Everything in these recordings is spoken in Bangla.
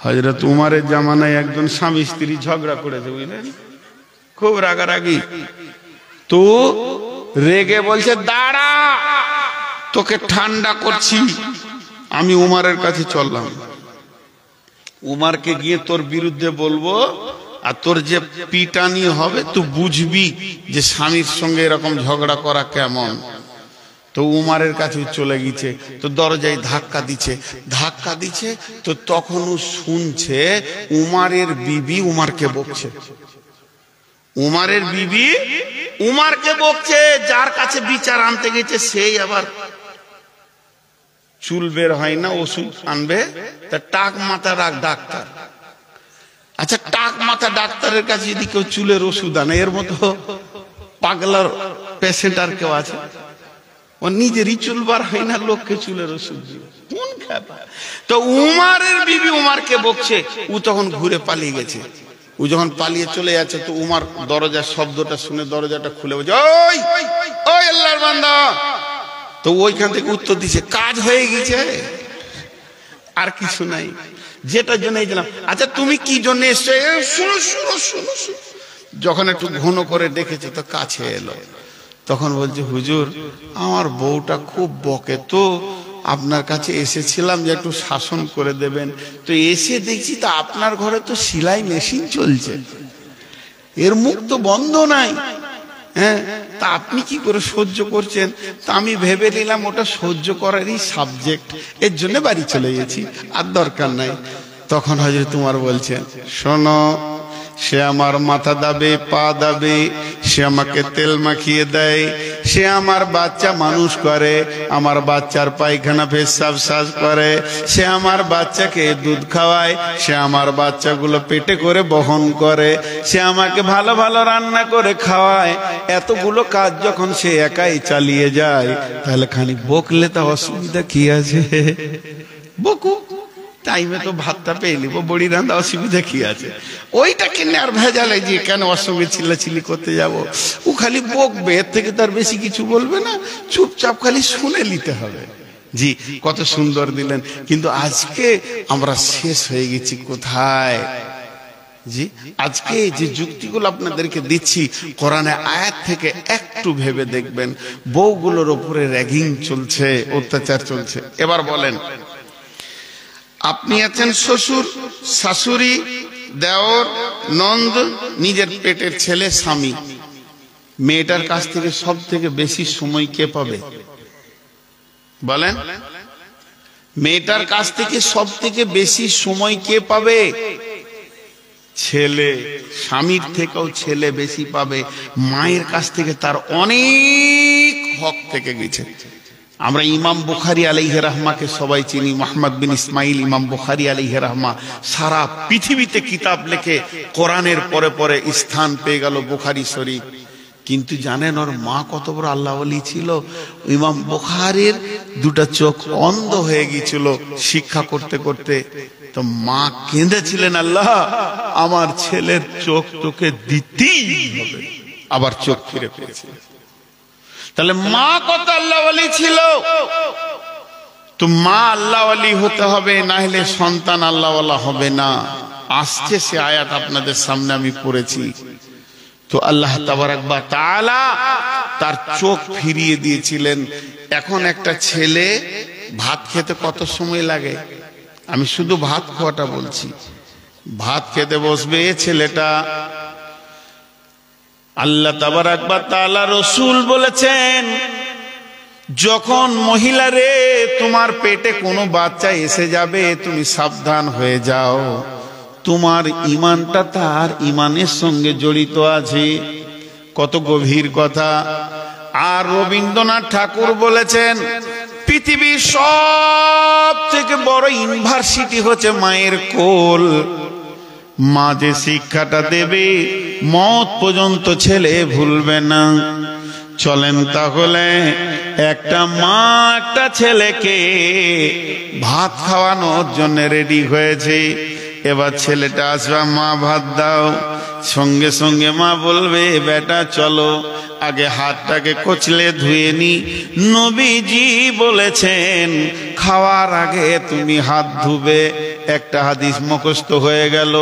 হযরত উমরের জামানায় একজন স্বামী স্ত্রী ঝগড়া করেছে, বুঝলেন, খুব রাগারাগি। তো রেগে বলছে, দাঁড়া, তোকে ঠান্ডা করছি। আমি উমরের কাছে চললাম, উমরকে গিয়ে তোর বিরুদ্ধে বলবো, আর তোর যে পিটানি হবে তুই বুঝবি যে স্বামীর সঙ্গে এরকম ঝগড়া করা কেমন। তো উমরের কাছে চলে গেছে, তো দরজায় ধাক্কা দিচ্ছে। তো তখনও শুনছে উমরের বিবি উমরকে বকছে, উমরের বিবি উমরকে বকছে। যার কাছে বিচার আনতে গেছে সেই আবার চুল বের হয় না, ওষুধ আনবে, তা টাক মাথা ডাক্তার। আচ্ছা, টাক মাথা ডাক্তারের কাছে যদি কেউ চুলের ওষুধ আনে, এর মতো পাগলার পেশেন্ট আর কেউ আছে? ও নিজেরই চুল বার হয় না, লোককে চুলের ওষুধ দিয়ে কোন খাতা। তো উমরের বিবি উমরকে বকছে, ও তখন ঘুরে পালিয়ে গেছে। ও যখন পালিয়ে চলে যাচ্ছে, তো উমর দরজার শব্দটা শুনে দরজাটা খুলে বলছে, ওই ওই আল্লাহর বান্দা। তো ওইখান থেকে উত্তর দিছে, কাজ হয়ে গেছে, আর কিছু নাই, যেটার জন্য এলাম। আচ্ছা, তুমি কি জন্য এসছো? শুনো। যখন একটু ঘন করে দেখেছে, তো কাছে এলো, তখন বলছে, হুজুর, আমার বউটা খুব বকে, তো আপনার কাছে এসেছিলাম যে একটু শাসন করে দেবেন। তো এসে দেখছি তা আপনার ঘরে তো সেলাই মেশিন চলছে, এর মুখ তো বন্ধ নাই। হ্যাঁ, তা আপনি কি করে সহ্য করছেন? তা আমি ভেবে নিলাম ওটা সহ্য করারই সাবজেক্ট, এর জন্য বাড়ি চলে গেছি, আর দরকার নাই। তখন হযরত উমর বলছেন, শোনো, সে আমার মাথা দাবে, পা দাবে, সে আমাকে তেল মাখিয়ে দেয়, সে আমার বাচ্চা মানুষ করে, আমার বাচ্চার পায়খানা পেশাব সাজ করে, সে আমার বাচ্চাকে দুধ খাওয়ায়, সে আমার বাচ্চাগুলো পেটে করে বহন করে, সে আমাকে ভালো ভালো রান্না করে খাওয়ায়। এতগুলো কাজ যখন সে একাই চালিয়ে যায়, তাহলে খানিক বকলে তা অসুবিধা কি আছে? বকু, টাইমে তো ভাতটা পেয়ে নিব, বড়ি রান্না, অসুবিধা কি আছে? ওইটা কিনে আর ভেজালে যে কেন ওর সঙ্গে চিল্লাচিল্লি করতে যাব? ও খালি বকবে, এর থেকে তার বেশি কিছু বলবে না, চুপচাপ খালি শুনে নিতে হবে। জি, কত সুন্দর দিলেন। কিন্তু আজকে আমরা শেষ হয়ে গেছি কোথায়? জি, আজকে যে যুক্তিগুলো আপনাদেরকে দিচ্ছি কোরআনে আয়াত থেকে একটু ভেবে দেখবেন। বউগুলোর উপরে র্যাগিং চলছে, অত্যাচার চলছে। এবার বলেন, আপনি আছেন শ্বশুর, শাশুড়ি, দেওর, নন্দ, নিজের পেটের ছেলে, স্বামী। মেয়েটার কাছ থেকে সব থেকে বেশি সময় কে পাবে? বলেন, মেয়েটার কাছ থেকে সব থেকে বেশি সময় কে পাবে? ছেলে। স্বামীর থেকেও ছেলে বেশি পাবে। মায়ের কাছ থেকে তার অনেক হক থেকে গেছে। আমরা ইমাম বুখারী আলাইহি রাহমাকে সবাই চিনি, মুহাম্মদ বিন ইসমাইল ইমাম বুখারী আলাইহি রাহমা। সারা পৃথিবীতে কিতাব লিখে কোরআনের পরে পরে স্থান পেয়ে গেল বুখারী শরীফ। কিন্তু জানেন ওর মা কত বড় আল্লাহ ওলি ছিল? ইমাম বুখারীর দুটো চোখ অন্ধ হয়ে গিয়েছিল শিক্ষা করতে করতে। তো মা কেঁদেছিলেন, আল্লাহ, আমার ছেলের চোখ তোকে দিতেই হবে। আবার চোখ ফিরে পেয়েছিল। তাহলে মা কত আল্লাহ ওলি ছিল। তো মা আল্লাহ ওলি হতে হবে, না হলে সন্তান আল্লাহ ওয়ালা হবে না। আসছে সে আয়াত আপনাদের সামনে আমি পড়েছি। তো আল্লাহ তাবারাক ওয়া তাআলা তার চোখ ফিরিয়ে দিয়েছিলেন। এখন একটা ছেলে ভাত খেতে কত সময় লাগে? আমি শুধু ভাত খাওয়াটা বলছি। ভাত খেতে বসবে ছেলেটা, আল্লাহ তাবারাক ওয়া তাআলা রাসূল বলেছেন, যখন মহিলা রে তোমার পেটে কোনো বাচ্চা এসে যাবে, তুমি সাবধান হয়ে যাও, তোমার ঈমানটা তার ঈমানের সঙ্গে জড়িত আছে। কত গভীর কথা। আর রবীন্দ্রনাথ ঠাকুর বলেছেন, পৃথিবীর সব থেকে বড় ইউনিভার্সিটি হচ্ছে মায়ের কোল। মা যে শিক্ষাটা দেবে মত পর্যন্ত ছেলে ভুলবে না। চলেন তাহলে, একটা মা একটা ছেলেকে ভাত খাওয়ানোর জন্য রেডি হয়েছে। এবার ছেলেটা আসবে, মা ভাত দাও। সঙ্গে সঙ্গে মা বলবে, বেটা চলো আগে হাতটাকে কচলে ধুয়ে নি। নবীজি বলেছেন খাওয়ার আগে তুমি হাত ধুবে। একটা হাদিস মুখস্থ হয়ে গেল,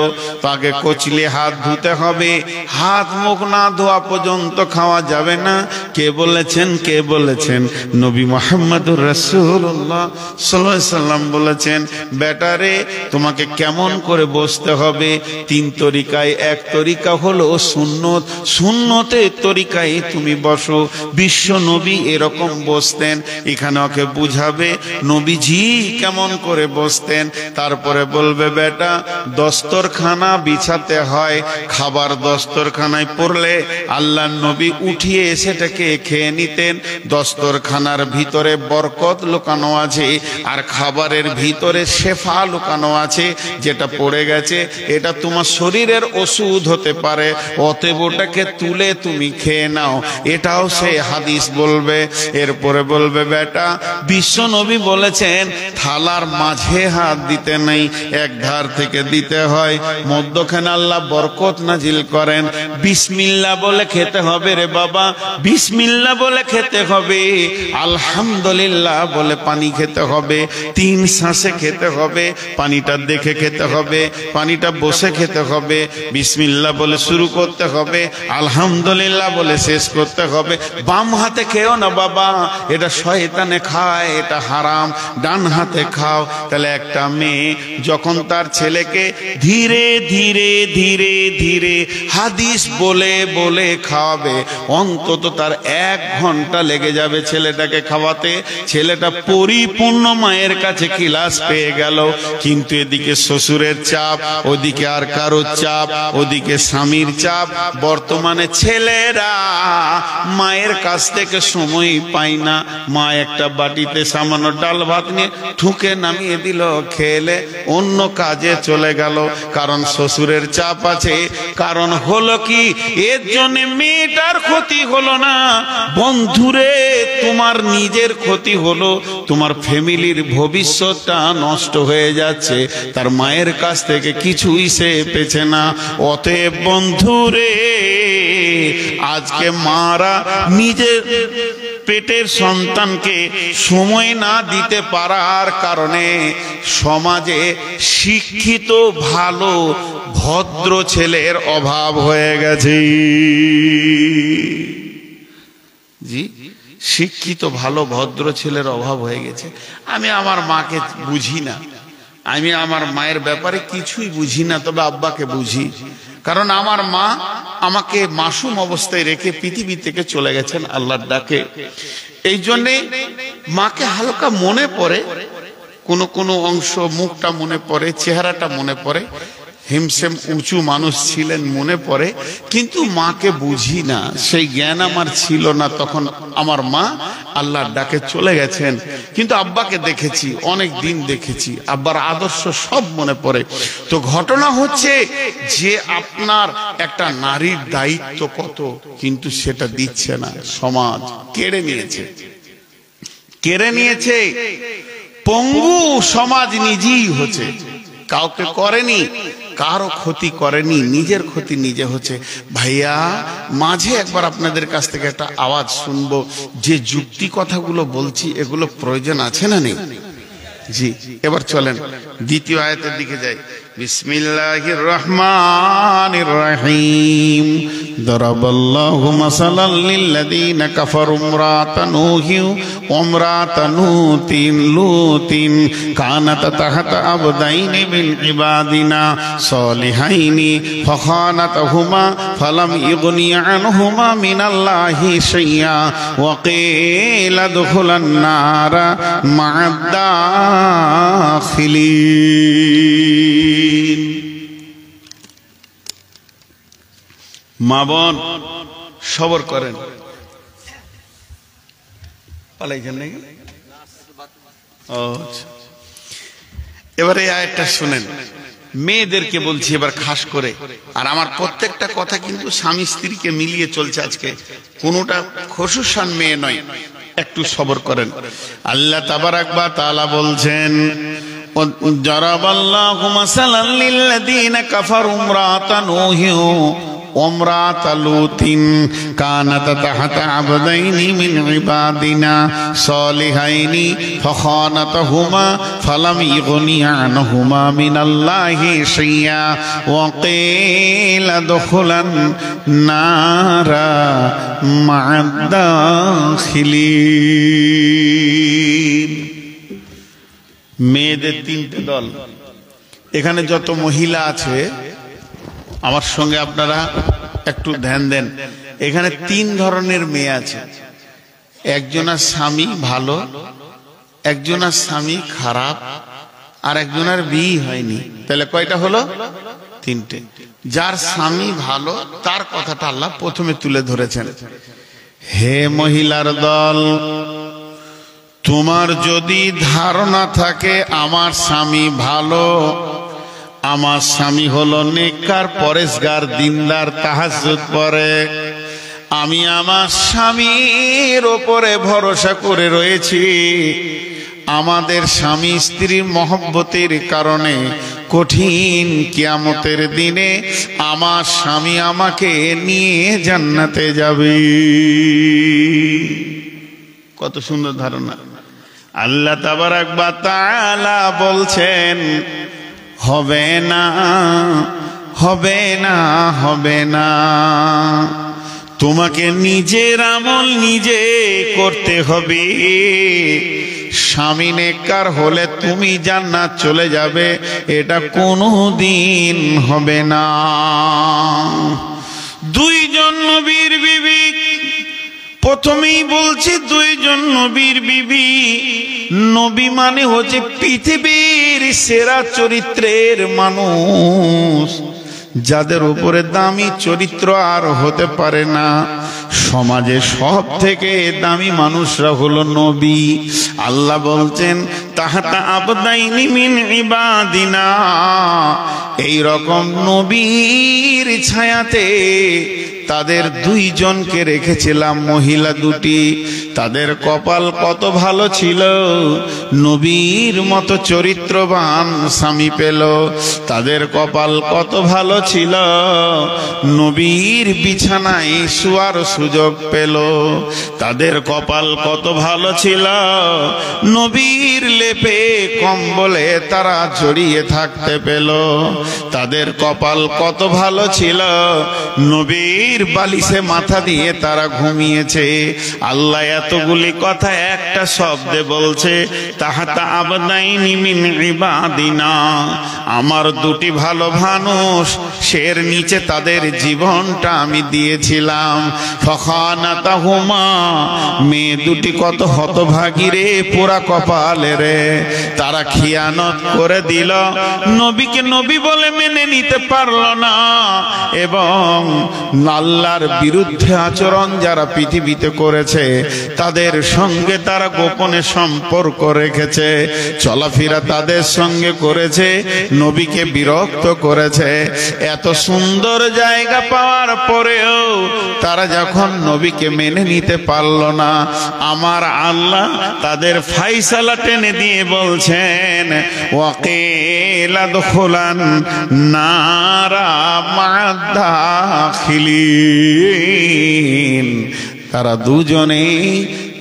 তাকে কচলে হাত ধুতে হবে, হাত মুখ না ধোয়া পর্যন্ত খাওয়া যাবে না। কে বলেছেন? কে বলেছেন? নবী মুহাম্মদুর রাসূলুল্লাহ সাল্লাল্লাহু আলাইহি সাল্লাম বলেছেন, বেটারে তোমাকে কেমন করে বসতে হবে 3 তরিকায়। এক তরিকা হলো সুন্নত, সুন্নতের তরিকায় তুমি বসো। বিশ্ব নবী এরকম বসতেন। এখানে ওকে বুঝাবে নবীজি কেমন করে বসতেন। তারপরে বলবে বেটা দস্তরখানা বিছাতে হয়, খাবার দস্তরখানায় পড়লে আল্লাহর নবী উঠিয়ে সেটাকে খেয়ে নিতেন। দস্তরখানার ভিতরে বরকত লুকানো আছে, আর খাবারের ভিতরে শেফা লুকানো আছে। যেটা পড়ে গেছে এটা তোমার শরীরের ওষুধ হতে পারে, অতএব ওটাকে তুলে তুমি খেয়ে নাও। এটাও সেই হাদিস বলবে। এরপরে বলবে বেটা বিশ্ব নবী বলেছেন থালার মাঝে হাত দিতে নেই, এক ধার থেকে দিতে হয়। মধ্যখানে আল্লাহ বরকত নাজিল করেন। বিসমিল্লাহ বলে খেতে হবে রে বাবা, বিসমিল্লাহ বলে খেতে হবে। আলহামদুলিল্লাহ বলে পানি খেতে হবে, 3 শ্বাসে খেতে হবে। পানিটা দেখে খেতে হবে, পানিটা বসে খেতে হবে। বিসমিল্লাহ বলে শুরু করতে হবে, আলহামদুলিল্লাহ বলে শেষ করতে হবে। বাম হাতে খেও না বাবা, এটা শয়তানে খায়, এটা হারাম। ডান হাতে খাও। তাহলে একটা মেয়ে যখন তার ছেলেকে ধীরে ধীরে ধীরে ধীরে হাদিস বলে বলে খাওয়াবে, অন্তত তার 1 ঘন্টা লেগে যাবে ছেলেটাকে খাওয়াতে। ছেলেটা পরিপূর্ণ মায়ের কাছে ক্লাস পেয়ে গেল। কিন্তু এদিকে শ্বশুরের চাপ, ওদিকে আর কারোর চাপ, ওদিকে স্বামীর চাপ। বর্তমানে ছেলেরা মায়ের কাছ থেকে সময় পায় না। মা একটা বাটিতে সামান্য ডাল ভাত নিয়ে ঠুকে নামিয়ে দিল, খেলে অন্য কাজে চলে গেল। কারণ শ্বশুরের চাপ আছে। কারণ হলো কি, এর জন্য মেয়েটার ক্ষতি হলো না বন্ধুরে, তোমার নিজের ক্ষতি হলো। তোমার ফ্যামিলির ভবিষ্যৎটা নষ্ট হয়ে যাচ্ছে। তার মায়ের কাছ থেকে কিছুই সে পেছে না। অতএব বন্ধুরে, আজকে মারা নিজের পেটের সন্তানকে সময় না দিতে পারার কারণে সমাজে শিক্ষিত ভালো ভদ্র ছেলের অভাব হয়ে গেছে। জি, শিক্ষিত ভালো ভদ্র ছেলের অভাব হয়ে গেছে। আমি আমার মাকে বুঝি না, আমি আমার মায়ের ব্যাপারে কিছুই বুঝি না, তবে আব্বাকে বুঝি। কারণ আমার মা আমাকে মাসুম অবস্থায় রেখে পৃথিবী থেকে চলে গেছেন আল্লাহর ডাকে। এই জন্যে মাকে হালকা মনে পড়ে, কোনো কোনো অংশ মুখটা মনে পড়ে, চেহারাটা মনে পড়ে। হিমসেম উঁচু মানুষ ছিলেন মনে পড়ে, কিন্তু মাকে বুঝি না, সেই জ্ঞান আমার ছিল না তখন। আমার মা আল্লাহর ডাকে চলে গেছেন। কিন্তু আব্বাকে দেখেছি, অনেক দিন দেখেছি, আব্বার আদর্শ সব মনে পড়ে। তো ঘটনা হচ্ছে যে আপনার একটা নারীর দায়িত্ব কত, কিন্তু সেটা দিচ্ছে না সমাজ, কেড়ে নিয়েছে, কেড়ে নিয়েছে। পঙ্গু সমাজ নিজেই হচ্ছে, কাউকে করেনি, কারো ক্ষতি করেনি, নিজের ক্ষতি নিজে হচ্ছে। ভাইয়া মাঝে একবার আপনাদের কাছ থেকে একটা আওয়াজ শুনবো, যে যুক্তি কথাগুলো বলছি এগুলো প্রয়োজন আছে না নেই? জি, এবার চলেন দ্বিতীয় আয়াতের দিকে যাই। বিসমিল্লাহির রহমানির রহিম। দরাবাল্লাহু মাসালাল লিল্লাযীনা কাফারু ইমরাতা নূহি ওয়া ইমরাতা লূতিন কানাতা তাহতা আবদাইনি মিন ইবাদিনা সালিহাইনি ফাখানাতাহুমা ফালাম ইগনিয়া আনহুমা মিনাল্লাহি শাইআ ওয়া কিলা দুখুলান নারা মা'আদ দাখিলিন। মা বোন সবর করেন। পালাইছেন নাকি? এবারে আয়াতটা শুনেন, মেয়েদেরকে বলছি এবার খাস করে। আর আমার প্রত্যেকটা কথা কিন্তু স্বামী স্ত্রীকে মিলিয়ে চলছে আজকে, কোনোটা খসুসান মেয়ে নয়। একটু সবর করেন। আল্লাহ তাবারাক ওয়া তাআলা বলছেন, জারাবাল্লাহু মাসালাল লিল্লাযীনা কাফারু ইমরাতা নূহি وامرأة لوط كانتا تحت عبدين من عبادنا صالحين فخانتهما فلم يغني عنهما من الله شيئا وقيل ادخلا النار مع الداخلين। মেয়েদের তিনটে দল। এখানে যত মহিলা আছে আমার সঙ্গে আপনারা একটু ধ্যান দেন। এখানে তিন ধরনের মেয়ে আছে। একজনের স্বামী ভালো, একজনের স্বামী খারাপ, আর একজনের বিয়ে হয়নি। তাহলে কয়টা হলো? তিনটে। যার স্বামী ভালো তার কথাটা আল্লাহ প্রথমে তুলে ধরেছেন। হে মহিলার দল, তোমার যদি ধারণা থাকে আমার স্বামী ভালো, আমার স্বামী হলো নেককার, পরেশগার, দিনদার, তাহাজ্জুদ পড়ে, আমি আমার স্বামীর ওপরে ভরসা করে রয়েছি, আমাদের স্বামী স্ত্রীর মহব্বতের কারণে কঠিন কিয়ামতের দিনে আমার স্বামী আমাকে নিয়ে জান্নাতে যাবে। কত সুন্দর ধারণা। আল্লাহ তাবারাক ওয়া তাআলা বলছেন হবে না, হবে না, হবে না, তোমাকে নিজের আমল নিজে করতে হবে। স্বামী নেককার হলে তুমি জান্নাত চলে যাবে, এটা কোনোদিন হবে না। দুইজন নবীর বিবি, প্রথমেই বলছি দুইজন নবীর বিবি। নবী মানে হচ্ছে পৃথিবীর সেরা চরিত্রের মানুষ, যাদের উপরে দামি চরিত্র আর হতে পারে না। সমাজে সব থেকে দামি মানুষরা হলো নবী। আল্লাহ বলছেন তাহাতা আবদাইনি মিন ইবাদিনা, এই রকম নবীর ছায়াতে তাদের দুইজনকে রেখেছিলাম, মহিলা দুটি। তাদের কপাল কত ভালো ছিল, নবীর মতো চরিত্রবান স্বামী পেল। তাদের কপাল কত ভালো ছিল, নবীর বিছানায় শোয়ার সুযোগ পেল। তাদের কপাল কত ভালো ছিল, নবীর লেপে কম্বলে তারা জড়িয়ে থাকতে পেল। তাদের কপাল কত ভালো ছিল, নবীর বালিশে মাথা দিয়ে তারা ঘুমিয়েছে। আল্লাহ এতগুলি কথা একটা শব্দে বলছে তাহাতা আবদাইনি মিন ইবাদিনা, আমার দুটি ভালো মানুষ, সের নিচে তাদের জীবনটা আমি দিয়েছিলাম। ফাখানাতাহুমা, মেয়ে দুটি কত হতভাগী রে, পোড়া কপালে রে, তারা খিয়ানত করে দিল, নবীকে নবী বলে মেনে নিতে পারল না, এবং আল্লাহর বিরুদ্ধে আচরণ যারা পৃথিবীতে করেছে তাদের সঙ্গে তারা গোপনে সম্পর্ক রেখেছে, চলাফেরা তাদের সঙ্গে করেছে, নবীকে বিরক্ত করেছে। এত সুন্দর জায়গা পাওয়ার পরেও তারা যখন নবীকে মেনে নিতে পারল না, আমার আল্লাহ তাদের ফাইসালা টেনে দিয়ে বলছেন ওয়াকিলা দুখুলান নারা মা'আদ-দাখিলিন, তারা দুজনেই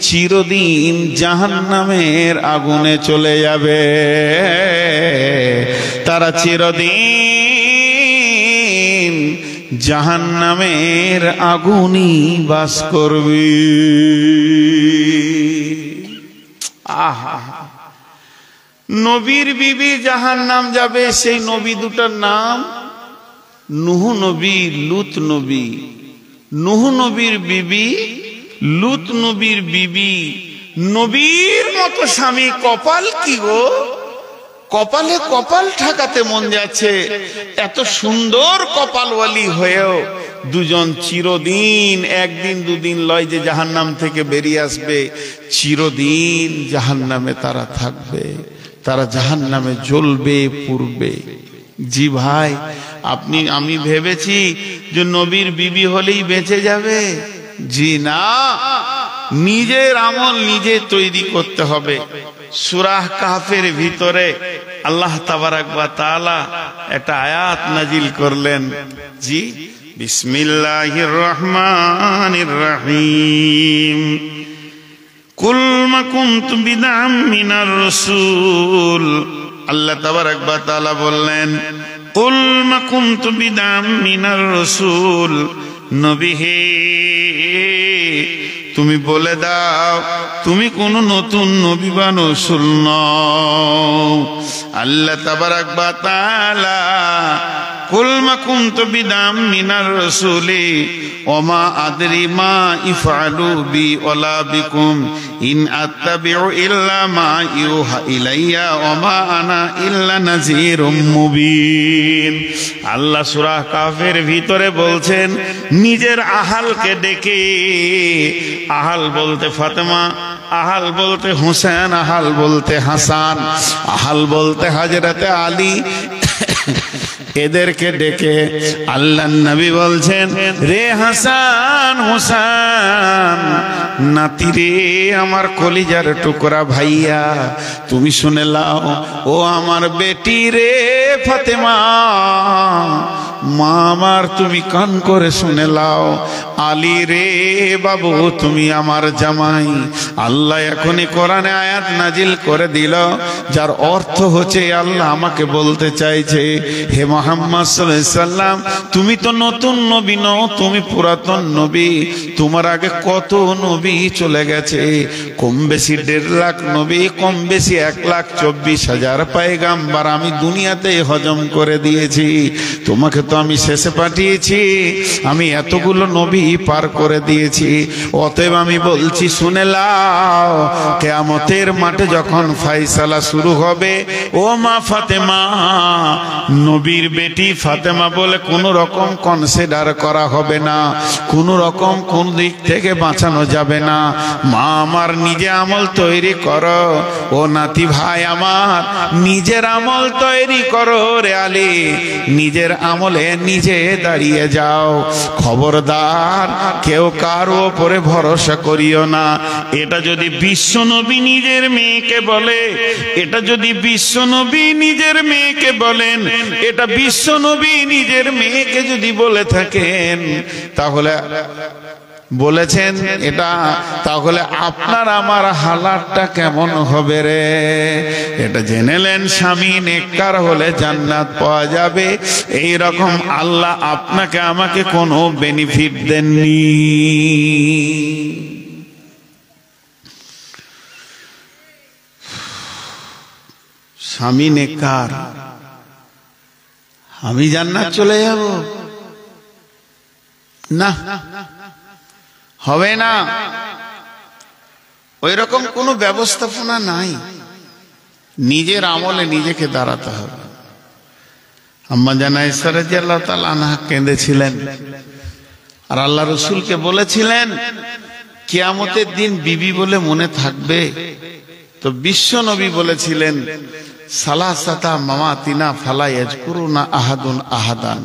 চিরদিন জাহান্নামের আগুনে চলে যাবে। তারা চিরদিন জাহান্নামের আগুনই বাস করবে। আহা, নবীর বিবি জাহান্নাম যাবে। সেই নবী দুটার নাম নূহ নবী, লূত নবী। নূহ নবীর বিবি, লূত নবীর বিবি। নবীর মতো স্বামী, কপাল কি গো, কপালে কপাল ঠাকাতে মন যাচ্ছে। এত সুন্দর কপালওয়ালি হয়েও দুজন চিরদিন, একদিন দুদিন লয় যে জাহান্নাম থেকে বেরিয়ে আসবে, চিরদিন জাহান্নামে তারা থাকবে, তারা জাহান্নামে জ্বলবে, পুড়বে। জি ভাই, আমি ভেবেছি যে নবীর বিবি হলেই বেঁচে যাবে। জি না, নিজের আমল নিজে তৈরি করতে হবে। সূরা কাহফের ভিতরে আল্লাহ তাবারাক ওয়া তাআলা একটা আয়াত নাজিল করলেন। জি, বিসমিল্লাহির রহমানির রহিম। কুল মা কুনতু বিদআম মিনার রাসূল। আল্লাহ তাবারাক ওয়া তাআলা বললেন, কুল মা কুনতু বিদআম মিনার রাসূল, নবী হে তুমি বলে দাও তুমি কোন নতুন নবী বা রাসূল নও। আল্লাহ তাবারাক ওয়া তাআলা কুল মা কুনতু বিদআম মিনার রাসূলি ওয়া মা আদরি মা ইফআলু বি ওয়ালা বিকুম ইন আত্তাবিউ ইল্লা মা ইউহা ইলাইয়া ওয়া মা আনা ইল্লা নাযীরুম মুবিন। আল্লাহ সূরা কাহফের ভিতরে বলছেন নিজের আহালকে ডেকে, আহাল বলতে ফাতেমা, আহাল বলতে হুসেন, আহাল বলতে হাসান, আহাল বলতে হযরতে আলী, এদেরকে ডেকে আল্লাহর নবী বলছেন, রে হাসান হুসান নাতি রে আমার কলিজার টুকরা ভাইয়া, তুমি শুনে লাও, ও আমার বেটি রে ফাতেমা, মা আমার তুমি কান করে শুনে লাও, আলী রে বাবু তুমি আমার জামাই। আল্লাহ এখনই কোরআনে আয়াত নাজিল করে দিল, যার অর্থ হচ্ছে আল্লাহ আমাকে বলতে চাইছে, হে মুহাম্মদ সাল্লাল্লাহু আলাইহি সাল্লাম তুমি তো নতুন নবী নও, তুমি পুরাতন নবী। তোমার আগে কত নবী চলে গেছে, কম বেশি 1.5 লাখ নবী, কম বেশি 1,24,000 পয়গাম্বার আমি দুনিয়াতে হজম করে দিয়েছি। তোমাকে তো আমি শেষে পাঠিয়েছি, আমি এতগুলো নবী পার করে দিয়েছি। অতএব আমি বলছি শুনে লাও, কিয়ামতের মাঠে যখন ফয়সালা শুরু হবে, ও মা ফাতেমা, নবীর বেটি ফাতেমা বলে কোন রকম কনসিডার করা হবে না, কোন রকম কোন দিক থেকে বাঁচানো যাবে না। মা আমার নিজে আমল তৈরি করো, ও নাতি ভাই আমার নিজের আমল তৈরি করো রে আলী, নিজের আমলে নিজে দাঁড়িয়ে যাও। খবরদার কেউ কারো উপরে ভরসা করিও না। এটা যদি বিশ্বনবী নিজের মেয়েকে বলে, এটা যদি বিশ্বনবী নিজের মেয়েকে বলেন, এটা বিশ্বনবী নিজের মেয়েকে যদি বলে থাকেন, তাহলে বলেছেন এটা, তাহলে আপনার আমার হালাতটা কেমন হবে রে? এটা জেনেলেন স্বামী নেককার হলে জান্নাত পাওয়া যাবে, এই রকম আল্লাহ আপনাকে আমাকে কোনো বেনিফিট দেননি। স্বামী নেককার, আমি জান্নাত চলে যাব না, হবে না। ওই রকম কোনো ব্যবস্থাপনা নাই, নিজের আমলে নিজেকে দাঁড়াতে হবে। আম্মা জান আয়েশা রাদিয়াল্লাহু তাআলা আনহা কেঁদেছিলেন আর আল্লাহ রাসূলকে বলেছিলেন কিয়ামতের দিন বিবি বলে মনে থাকবে। তো বিশ্ব নবী বলেছিলেন সালাসাতা মামাতিনা ফালা ইয়াজকুরুনা আহাদুন আহাদান,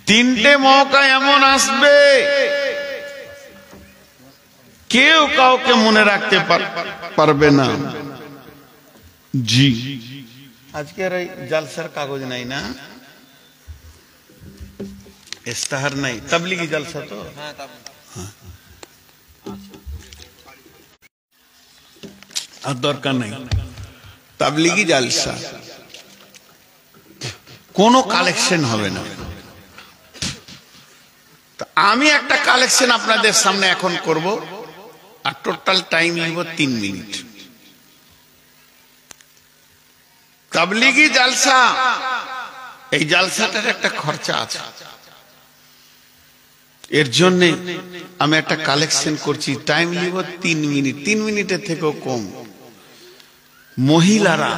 3টে মৌকা এমন আসবে কেউ কাউকে মনে রাখতে পারবে না। জি, আজকের এই জলসার কাগজ নাই না, ইস্তাহার নাই, তাবলীগি জলসা তো আর দরকার নাই। তাবলীগি জলসা কোনো কালেকশন হবে না। আমি একটা কালেকশন আপনাদের সামনে এখন করব, আর টোটাল টাইম নিব 3 মিনিট। তাবলীগি জলসা, এই জলসাটার একটা খরচা আছে, এর জন্য আমি একটা কালেকশন করছি। টাইম নিব 3 মিনিট, 3 মিনিটের থেকেও কম। মহিলারা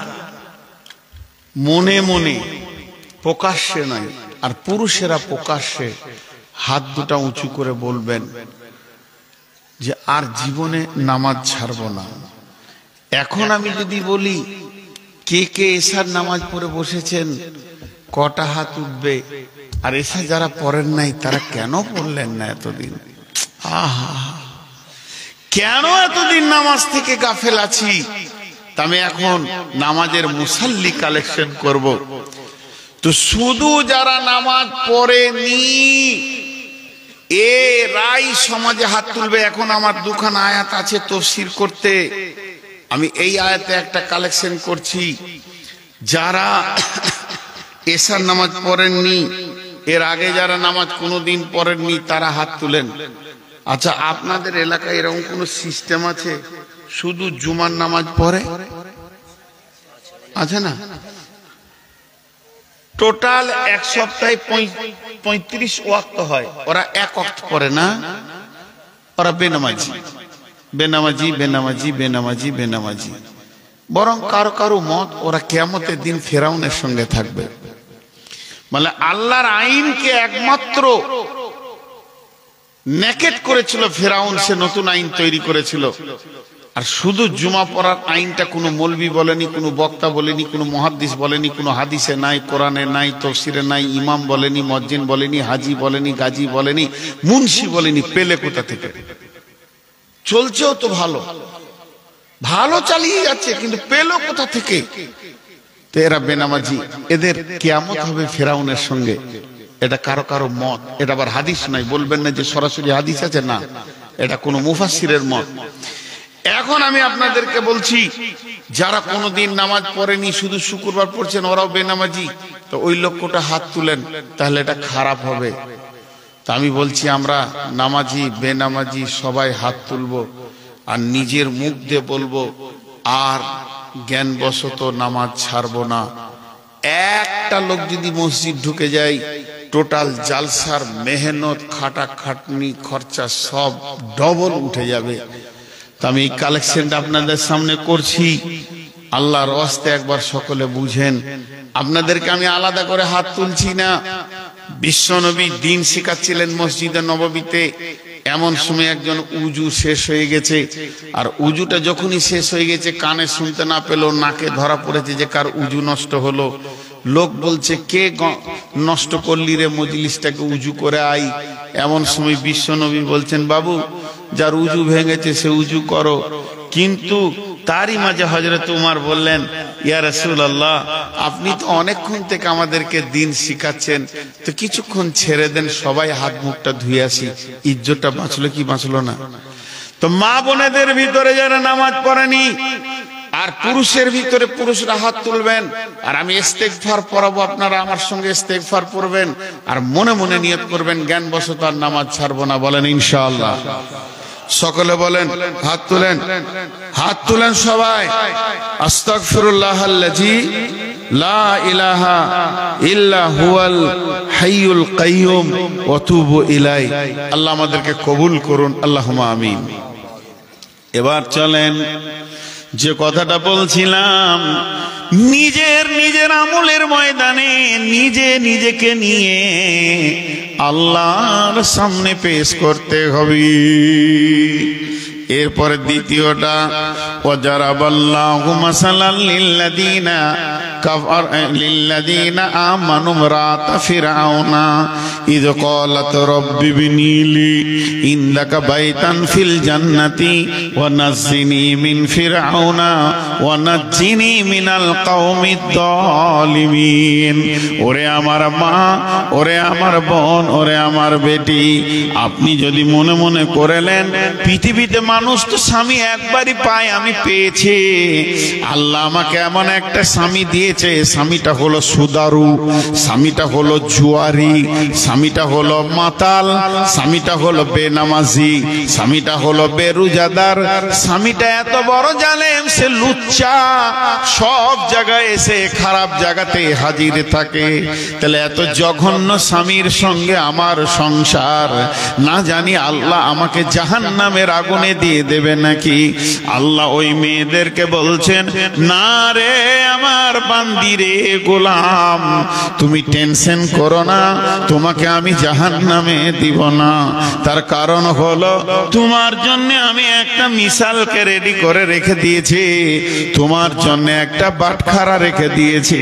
মনে মনে, প্রকাশ্যে নয়, আর পুরুষেরা প্রকাশ্যে হাত দুটা উঁচু করে বলবেন যে আর জীবনে নামাজ ছাড়বো না। এখন আমি যদি বলি কে কে এশার নামাজ পড়ে বসেছেন, কটা হাত উঠবে? আর এশা যারা পড়েন নাই তারা কেন পড়লেন না এতদিন? আহা, কেন এতদিন নামাজ থেকে গাফেল আছি? আমি এখন নামাজের মুসাল্লি কালেকশন করব। তো শুধু যারা নামাজ পড়েনি এ রাই সমাজে হাত তুলবে। এখন আমার দুখানা আয়াত আছে তাফসীর করতে, আমি এই আয়াতে একটা কালেকশন করছি। যারা এশার নামাজ পড়েননি, এর আগে যারা নামাজ কোনোদিন পড়েননি তারা হাত তুলেন। আচ্ছা, আপনাদের এলাকায় এরকম কোন সিস্টেম আছে শুধু জুমার নামাজ পড়ে? আছে না? টোটাল এক সপ্তাহে 35 ওয়াক্ত হয়, ওরা এক ওয়াক্ত পড়ে না, ওরা বেনামাজি বেনামাজি বেনামাজি বেনামাজি বেনামাজি। বরং কারো কারো মত ওরা কিয়ামতের দিন ফেরাউনের সঙ্গে থাকবে। মানে আল্লাহর আইনকে একমাত্র নেকেট করেছিল ফেরাউন, সে নতুন আইন তৈরি করেছিল। আর শুধু জুমা পড়ার আইনটা কোনো মৌলবি বলেনি, কোনো বক্তা বলেনি, কোনো মুহাদ্দিস বলেনি, কোনো হাদিসে নাই, কোরআনে নাই, তাফসীরে নাই, ইমাম বলেনি, মুয়াজ্জিন বলেনি, হাজি বলেনি, গাজী বলেনি, মুন্সি বলেনি। পেলে কোথা থেকে? চলছেও তো ভালো ভালো চালিয়ে যাচ্ছে, কিন্তু পেলো কোথা থেকে? তো এরা বেনামাজি, এদের কিয়ামত হবে ফেরাউনের সঙ্গে। এটা কারো কারো মত, এটা আবার হাদিস নাই। বলবেন না যে সরাসরি হাদিস আছে, না, এটা কোনো মুফাসসিরের মত। এখন আমি আপনাদেরকে বলছি, যারা কোনোদিন নামাজ পড়েনি, শুধু শুক্রবার পড়ছেন, ওরাও বেনামাজি। তো ওই লক্ষ্যটা হাত তুলেন, তাহলে এটা খারাপ হবে। তা আমি বলছি, আমরা নামাজি বেনামাজি সবাই হাত তুলবো, আর নিজের মুখ দিয়ে বলবো, আর জ্ঞানবশত নামাজ ছাড়বো না। একটা লোক যদি মসজিদ ঢুকে যায়, টোটাল জালসার মেহনত, খাটাখাটনি, খরচা সব ডবল উঠে যাবে। তো আমি এই কালেকশনটা আপনাদের সামনে করছি, আল্লাহর ওয়াস্তে একবার সকলে বুঝেন। আপনাদেরকে আমি আলাদা করে হাত তুলছি না। বিশ্বনবী দিন শেখাচ্ছিলেন মসজিদে নববীতে, এমন সময় একজন উজু শেষ হয়ে গেছে। আর উজুটা যখনই শেষ হয়ে গেছে, কানে শুনতে না পেল, নাকে ধরা পড়েছে যে কার উজু নষ্ট হলো। লোক বলছে, কে নষ্ট করলি রে মজলিসটাকে, উজু করে আই। এমন সময় বিশ্বনবী বলছেন, বাবু, যার উজু ভেঙেছে সে উজু করো। কিন্তু তারই মাঝে হযরত উমর বললেন, ইয়া রাসূলুল্লাহ, আপনি তো অনেকক্ষণ থেকে আমাদেরকে দিন শিখাচ্ছেন, তো কিছুক্ষণ ছেড়ে দেন, সবাই হাত মুখটা ধুয়ে আসি। ইজ্জতটা বাঁচলো কি বাঁচলো না? তো মা বোনেদের ভিতরে যারা নামাজ পড়েনি, আর পুরুষের ভিতরে পুরুষরা হাত তুলবেন, আর আমি ইস্তেগফার পড়াবো, আপনারা আমার সঙ্গে ইস্তেগফার পড়বেন, আর মনে মনে নিয়ত করবেন জ্ঞানবশত আর নামাজ ছাড়বো না। বলেন ইনশাআল্লাহ। সকলে বলেন, হাত তুলেন, হাত তুলেন সবাই। আস্তাগফিরুল্লাহাল্লাযী লা ইলাহা ইল্লা হুয়াল হাইয়ুল কাইয়ুম ওয়া তুবু ইলাই। আল্লাহ আমাদেরকে কবুল করুন, আল্লাহুম্মা আমিন। এবার চলেন, যে কথাটা বলছিলাম, নিজের আমলের ময়দানে নিজে নিজেকে নিয়ে আল্লাহর সামনে পেশ করতে হবে। এরপরে দ্বিতীয়টা, ওয়াজারাবাল্লাহু মাসালাল লিল্লাযীনা কাফার লিল্লাযীনা আমানু ইমরাতা ফিরআউনা ইয ক্বালাত রাব্বি ইবনি লি ইনদাকা বাইতান ফিল জান্নাতি ওয়া নাজ্জিনি মিন ফিরআউনা ওয়া নাজ্জিনি মিনাল কওমিদ যালিমিন। ওরে আমার মা, ওরে আমার বোন, ওরে আমার বেটি, আপনি যদি মনে মনে করেলেন পৃথিবীতে মানুষ তো স্বামী একবারই পায়, আমি পেয়েছি, আল্লাহ আমাকে এমন একটা স্বামী দিয়েছে, স্বামীটা হলো সুদারু, স্বামীটা হলো জুয়ারি, স্বামীটা হলো মাতাল, স্বামীটা হলো বেনামাজি, স্বামীটা হলো বেরুজাদার, স্বামীটা এত বড় জালেম, সে লুচ্চা, সব জায়গায় এসে খারাপ জায়গাতে হাজির থাকে। তাহলে এত জঘন্য স্বামীর সঙ্গে আমার সংসার, না জানি আল্লাহ আমাকে জাহান্নামের আগুনে দিয়ে দেবে নাকি। আল্লাহ ওই মেয়েদেরকে বলছেন, না রে আমার বান্দি রে গোলাম, তুমি টেনশন করো না, তোমাকে আমি জাহান্নামে দিব না। তার কারণ হলো, তোমার জন্য আমি একটা মিশালকে রেডি করে রেখে দিয়েছি, তোমার জন্য একটা বাটখারা রেখে দিয়েছি,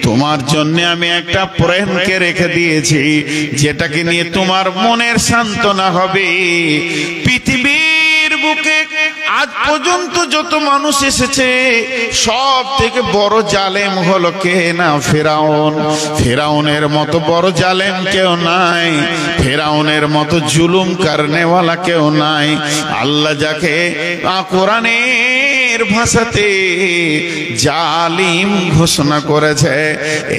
তোমার জন্য আমি একটা প্রেমকে রেখে দিয়েছি, যেটাকে নিয়ে তোমার মনের সান্ত্বনা হবে। পৃথিবীর বুকে আজ পর্যন্ত যত মানুষ এসেছে সব থেকে বড় জালেম হলো কে না ফেরাউন। ফেরাউনের মতো বড় জালেম কেউ নাই, ফেরাউনের মতো জুলুম করনেওয়ালা কেউ নাই। আল্লাহ যাকে কোরআনের ভাষাতে জালিম ঘোষণা করেছে,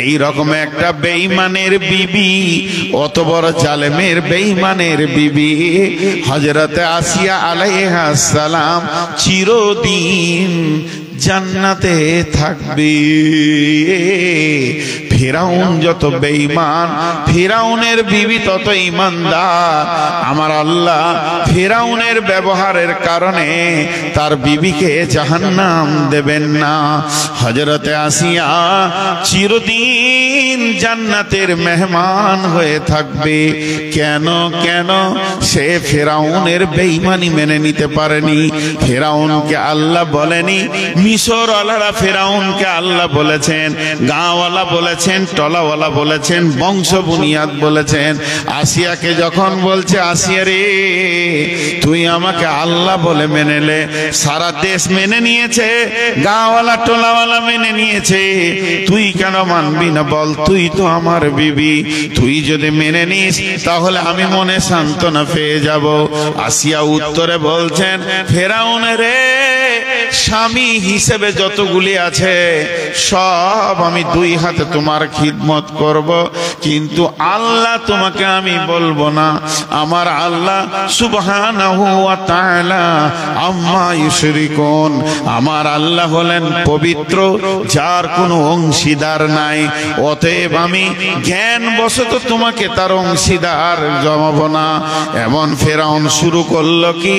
এই রকম একটা বেঈমানের বিবি, অত বড় জালেমের বেঈমানের বিবি হযরতে আসিয়া আলাইহিস সালাম চিরদিন জান্নাতে থাকবে। ফিরাউন যত বেঈমান, ফিরাউনের বিবি তত ঈমানদার। আমার আল্লাহ ফিরাউনের ব্যবহারের কারণে তার বিবিকে জাহান্নাম দেবেন না। হযরতে আসিয়া চিরদিন জান্নাতের মেহমান হয়ে থাকবে। কেন কেন? সে ফিরাউনের বেঈমানি মেনে নিতে পারেনি। ফিরাউনকে আল্লাহ বলেনি, মিশরওয়ালারা ফিরাউনকে আল্লাহ বলেছেন, গাঁওয়ালা বলেছেন, টলাওয়ালা বলেছেন, বংশ বুনিয়াদ বলেছেন। আসিয়াকে যখন বলছে, আসিয়া রে তুই আমাকে আল্লাহ বলে মেনে নে, সারা দেশ মেনে নিয়েছে, গাঁওয়ালা টোলাওয়ালা মেনে নিয়েছে, তুই কেন মানবি না বল? তুই তো আমার বিবি, তুই যদি মেনে নিস তাহলে আমি মনে সান্ত্বনা পেয়ে যাব। আসিয়া উত্তরে বলছেন, ফিরাউন রে স্বামী হিসেবে যতগুলি আছে সব আমি দুই হাতে তোমার খিদমত করব, কিন্তু আল্লাহ তোমাকে আমি বলবো না। আমার আল্লাহ সুবহানাহু ওয়া তাআলা আম্মা ইউশরিকুন, আমার আল্লাহ হলেন পবিত্র, যার কোনো অংশীদার নাই। অতএব আমি জ্ঞান বশত তোমাকে তার অংশীদার জমাবো না। এমন ফেরাউন শুরু করলো কি,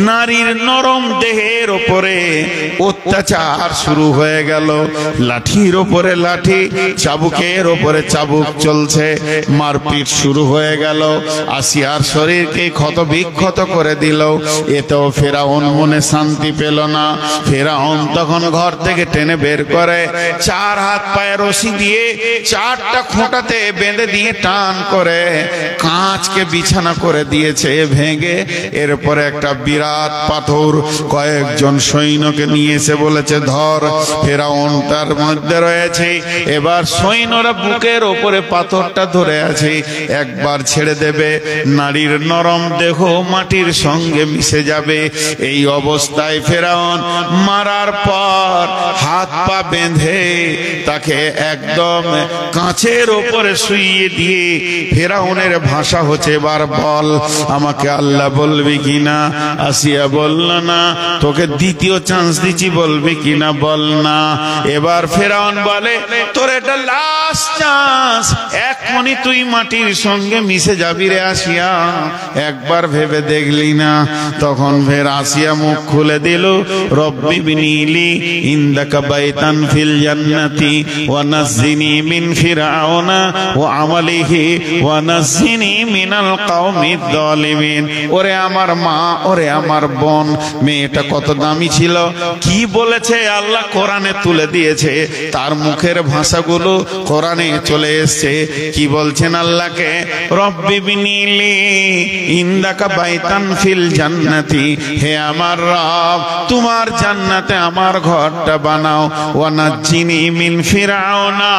নারীর নরম দেহের ওপরে অত্যাচার শুরু হয়ে গেল। লাঠির ওপরে লাঠি, চাবুকের ওপরে চাবুক চলছে, মারপিট শুরু হয়ে গেল। আসিয়ার শরীরকে ক্ষত বিক্ষত করে দিল। এতেও ফেরাউন মনে শান্তি পেল না। ফেরাউন তখন ঘর থেকে টেনে বের করে, চার হাত পায়ে রশি দিয়ে চারটা খোঁটাতে বেঁধে দিয়ে টান করে কাঁচকে বিছানা করে দিয়েছে ভেঙে। এরপরে একটা বিরাট পাথর কয়েকজন সৈন্যকে নিয়ে এসে বলেছে ধর। ফেরাউন তার মধ্যে রয়েছে, এবার সৈন্যরা বুকের ওপরে পাথরটা ধরে আছে, একবার ছেড়ে দেবে নারীর নরম দেহ মাটির সঙ্গে মিশে যাবে। এই অবস্থায় ফেরাউন মারার পর হাত পা বেঁধে তাকে একদম কাঁচের ওপরে শুইয়ে দিয়ে ফেরাউনের ভাষা হচ্ছে, এবার বল আমাকে আল্লাহ বলবি কিনা? আসিয়া বলল না। তোকে দ্বিতীয় চান্স দিচ্ছি, বলবি কিনা বল না। এবার ফেরাউন বলে, তোর এটা লাস্ট চান্স, এখনই তুই মাটির সঙ্গে মিশে যাবি রে আসিয়া, একবার ভেবে দেখলি না? তখন ফের আসিয়া মুখ খুলে দিল, রব্বি বিনিলি ইনদাকা বাইতান ফিল জান্নাতি ওয়া নাজ্জিনি মিন ফিরআউনা ওয়া আমালিহি ওয়া নাজ্জিনি মিনাল কওমিদ যালিমিন। ওরে আমার মা, ওরে আমার বোন, মেয়েটা কত দামি ছিল, কি বলেছে আল্লাহ কোরআনে তুলে দিয়েছে, তার মুখের ভাষাগুলো কোরআনে চলে এসেছে। কি বলছেন আল্লাহকে? রব্বি বিনিলি ইনদাকা বাইতান ফিল জান্নাতি, হে আমার রব তোমার জান্নাতে আমার ঘরটা বানাও। ওয়া নাজ্জিনি মিন ফিরআউনা,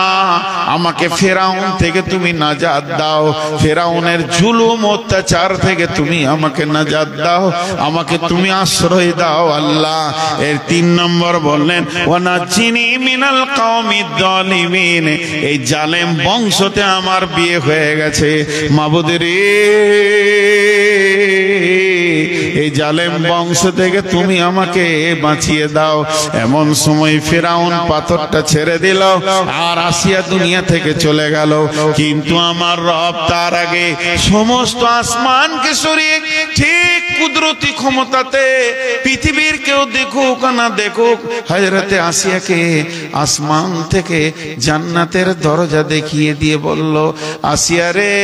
আমাকে ফেরাউন থেকে তুমি নাজাত দাও, ফেরাউনের জুলুম অত্যাচার থেকে তুমি আমাকে নাজাত দাও, আমাকে তুমি আশ্রয় দাও আল্লাহ। এর 3 নম্বর বললেন, ওয়া নাজ্জিনি মিনাল কওমিদ যালিমিন, এই জালেম বংশতে আমার বিয়ে হয়ে গেছে, মাবুদ রে এই জালেম বংশ থেকে তুমি আমাকে বাঁচিয়ে দাও। এমন সময় ফেরাউন পাথরটা ছেড়ে দিল আর আসিয়া দুনিয়া থেকে চলে গেল। কিন্তু আমার রব তার আগে সমস্ত আসমানকে সরিয়ে ঠিক কুদরতি ক্ষমতাতে পৃথিবীর কেউ দেখুক না দেখুক, হযরতে আসিয়াকে আসমান থেকে জান্নাতের দরজা দেখিয়ে দিয়ে বলল, আসিয়া রে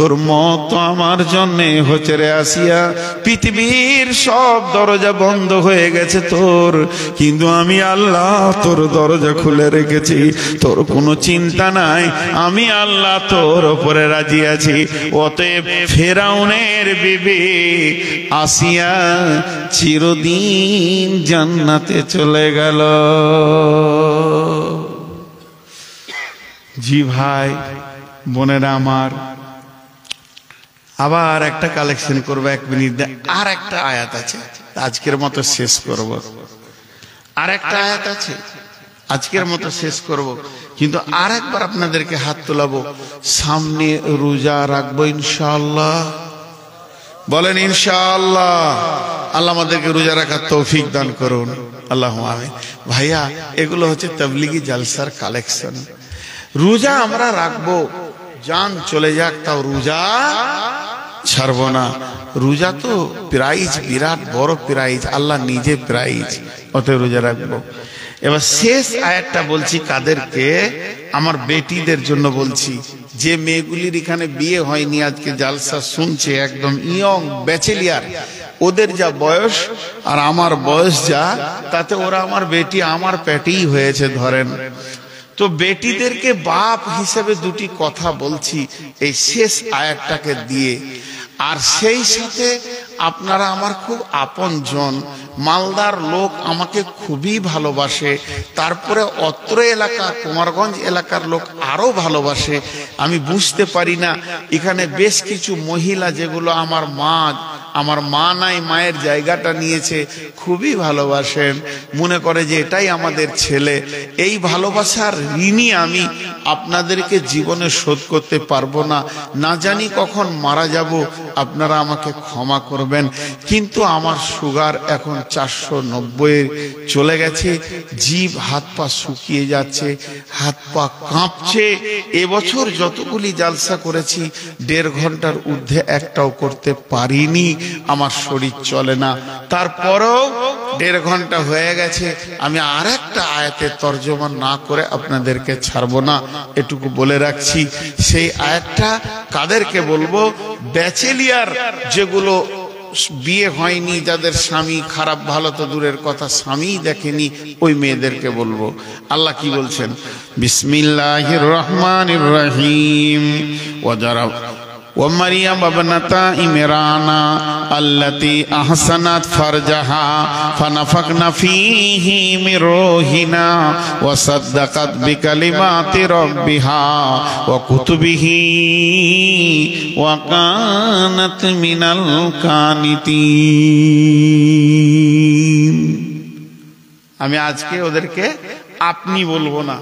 তোর মত আমার জন্যে হচ্ছে রে আসিয়া, পৃথিবীর সব দরজা বন্ধ হয়ে গেছে তোর, কিন্তু আমি আল্লাহ তোর দরজা খুলে রেখেছি। তোর কোনো চিন্তা নাই, আমি আল্লাহ তোর ওপরে রাজি আছি। অতএব ফেরাউনের বিবি আসিয়া চিরদিন জান্নাতে চলে গেল। জি ভাই বোনেরা আমার, আবার একটা কালেকশন করবো 1 মিনিট। আর একটা আয়াত আছে, আজকের মতো শেষ করব। আর একটা আয়াত আছে, আজকের মতো শেষ করব, কিন্তু আর একবার আপনাদেরকে হাত তোলাবো। সামনে রোজা রাখবো ইনশাআল্লাহ, বলেন ইনশাআল্লাহ। আল্লাহ আমাদেরকে রোজা রাখার তৌফিক দান করুন, আল্লাহ আমিন। ভাইয়া, এগুলো হচ্ছে তাবলীগি জালসার কালেকশন। রোজা আমরা রাখবো, জান চলে যাক, তাও রোজা ছাড়বো না। রোজা তো প্রাইজ, বিরাট বড় প্রাইজ, আল্লাহ নিজে প্রাইজ, অতএব রোজা রাখবো। এবার শেষ আয়াতটা বলছি কাদেরকে? আমার বেটিদের জন্য বলছি, যে মেয়েগুলির এখানে বিয়ে হয়নি, আজকে জালসা শুনছে, একদম ইয়ং ব্যাচেলিয়ার, ওদের যা বয়স আর আমার বয়স যা, তাতে ওরা আমার বেটি আমার পেটেই হয়েছে ধরেন। তো বেটিদেরকে বাপ হিসেবে দুটি কথা বলছি এই শেষ আয়াতটাকে দিয়ে। আর সেই সাথে আপনারা আমার খুব আপনজন, মালদার লোক আমাকে খুবই ভালোবাসে, তারপরে অত্র এলাকা কুমারগঞ্জ এলাকার লোক আরো ভালোবাসে। আমি বুঝতে পারি না, এখানে বেশ কিছু মহিলা যেগুলো আমার মা নাই, মায়ের জায়গাটা নিয়েছে, খুবই ভালোবাসেন, মনে করে যে এটাই আমাদের ছেলে। এই ভালোবাসার ঋণী আমি আপনাদেরকে জীবনে শোধ করতে পারবো না, না জানি কখন মারা যাব, আপনারা আমাকে ক্ষমা করবেন। কিন্তু আমার সুগার এখন 490 চলে গেছে, জিভ হাত পা শুকিয়ে যাচ্ছে, হাত পা কাঁপছে। এবছর যতগুলি জালসা করেছি 1.5 ঘন্টার ঊর্ধ্বে একটাও করতে পারিনি, আমার শরীর চলে না। তারপরেও 1.5 ঘন্টা হয়ে গেছে, আমি আর একটা আয়াতের তর্জমা না করে আপনাদেরকে ছাড়বো না, এটুকু বলে রাখছি। সেই আয়াতটা কাদেরকে বলবো? ব্যাচেলিয়ার যেগুলো বিয়ে হয়নি, যাদের স্বামী খারাপ, ভালো তো দূরের কথা, স্বামী দেখেনি, ওই মেয়েদেরকে বলবো। আল্লাহ কি বলছেন? বিসমিল্লাহির রহমানির রহিম। ومريم ابنة عمران التي أحسنت فرجها فنفخنا فيه من روحنا وصدقت بكلمات ربها وكتبه وكانت من القانتين। আমি আজকে ওদেরকে আপনি বলবো না,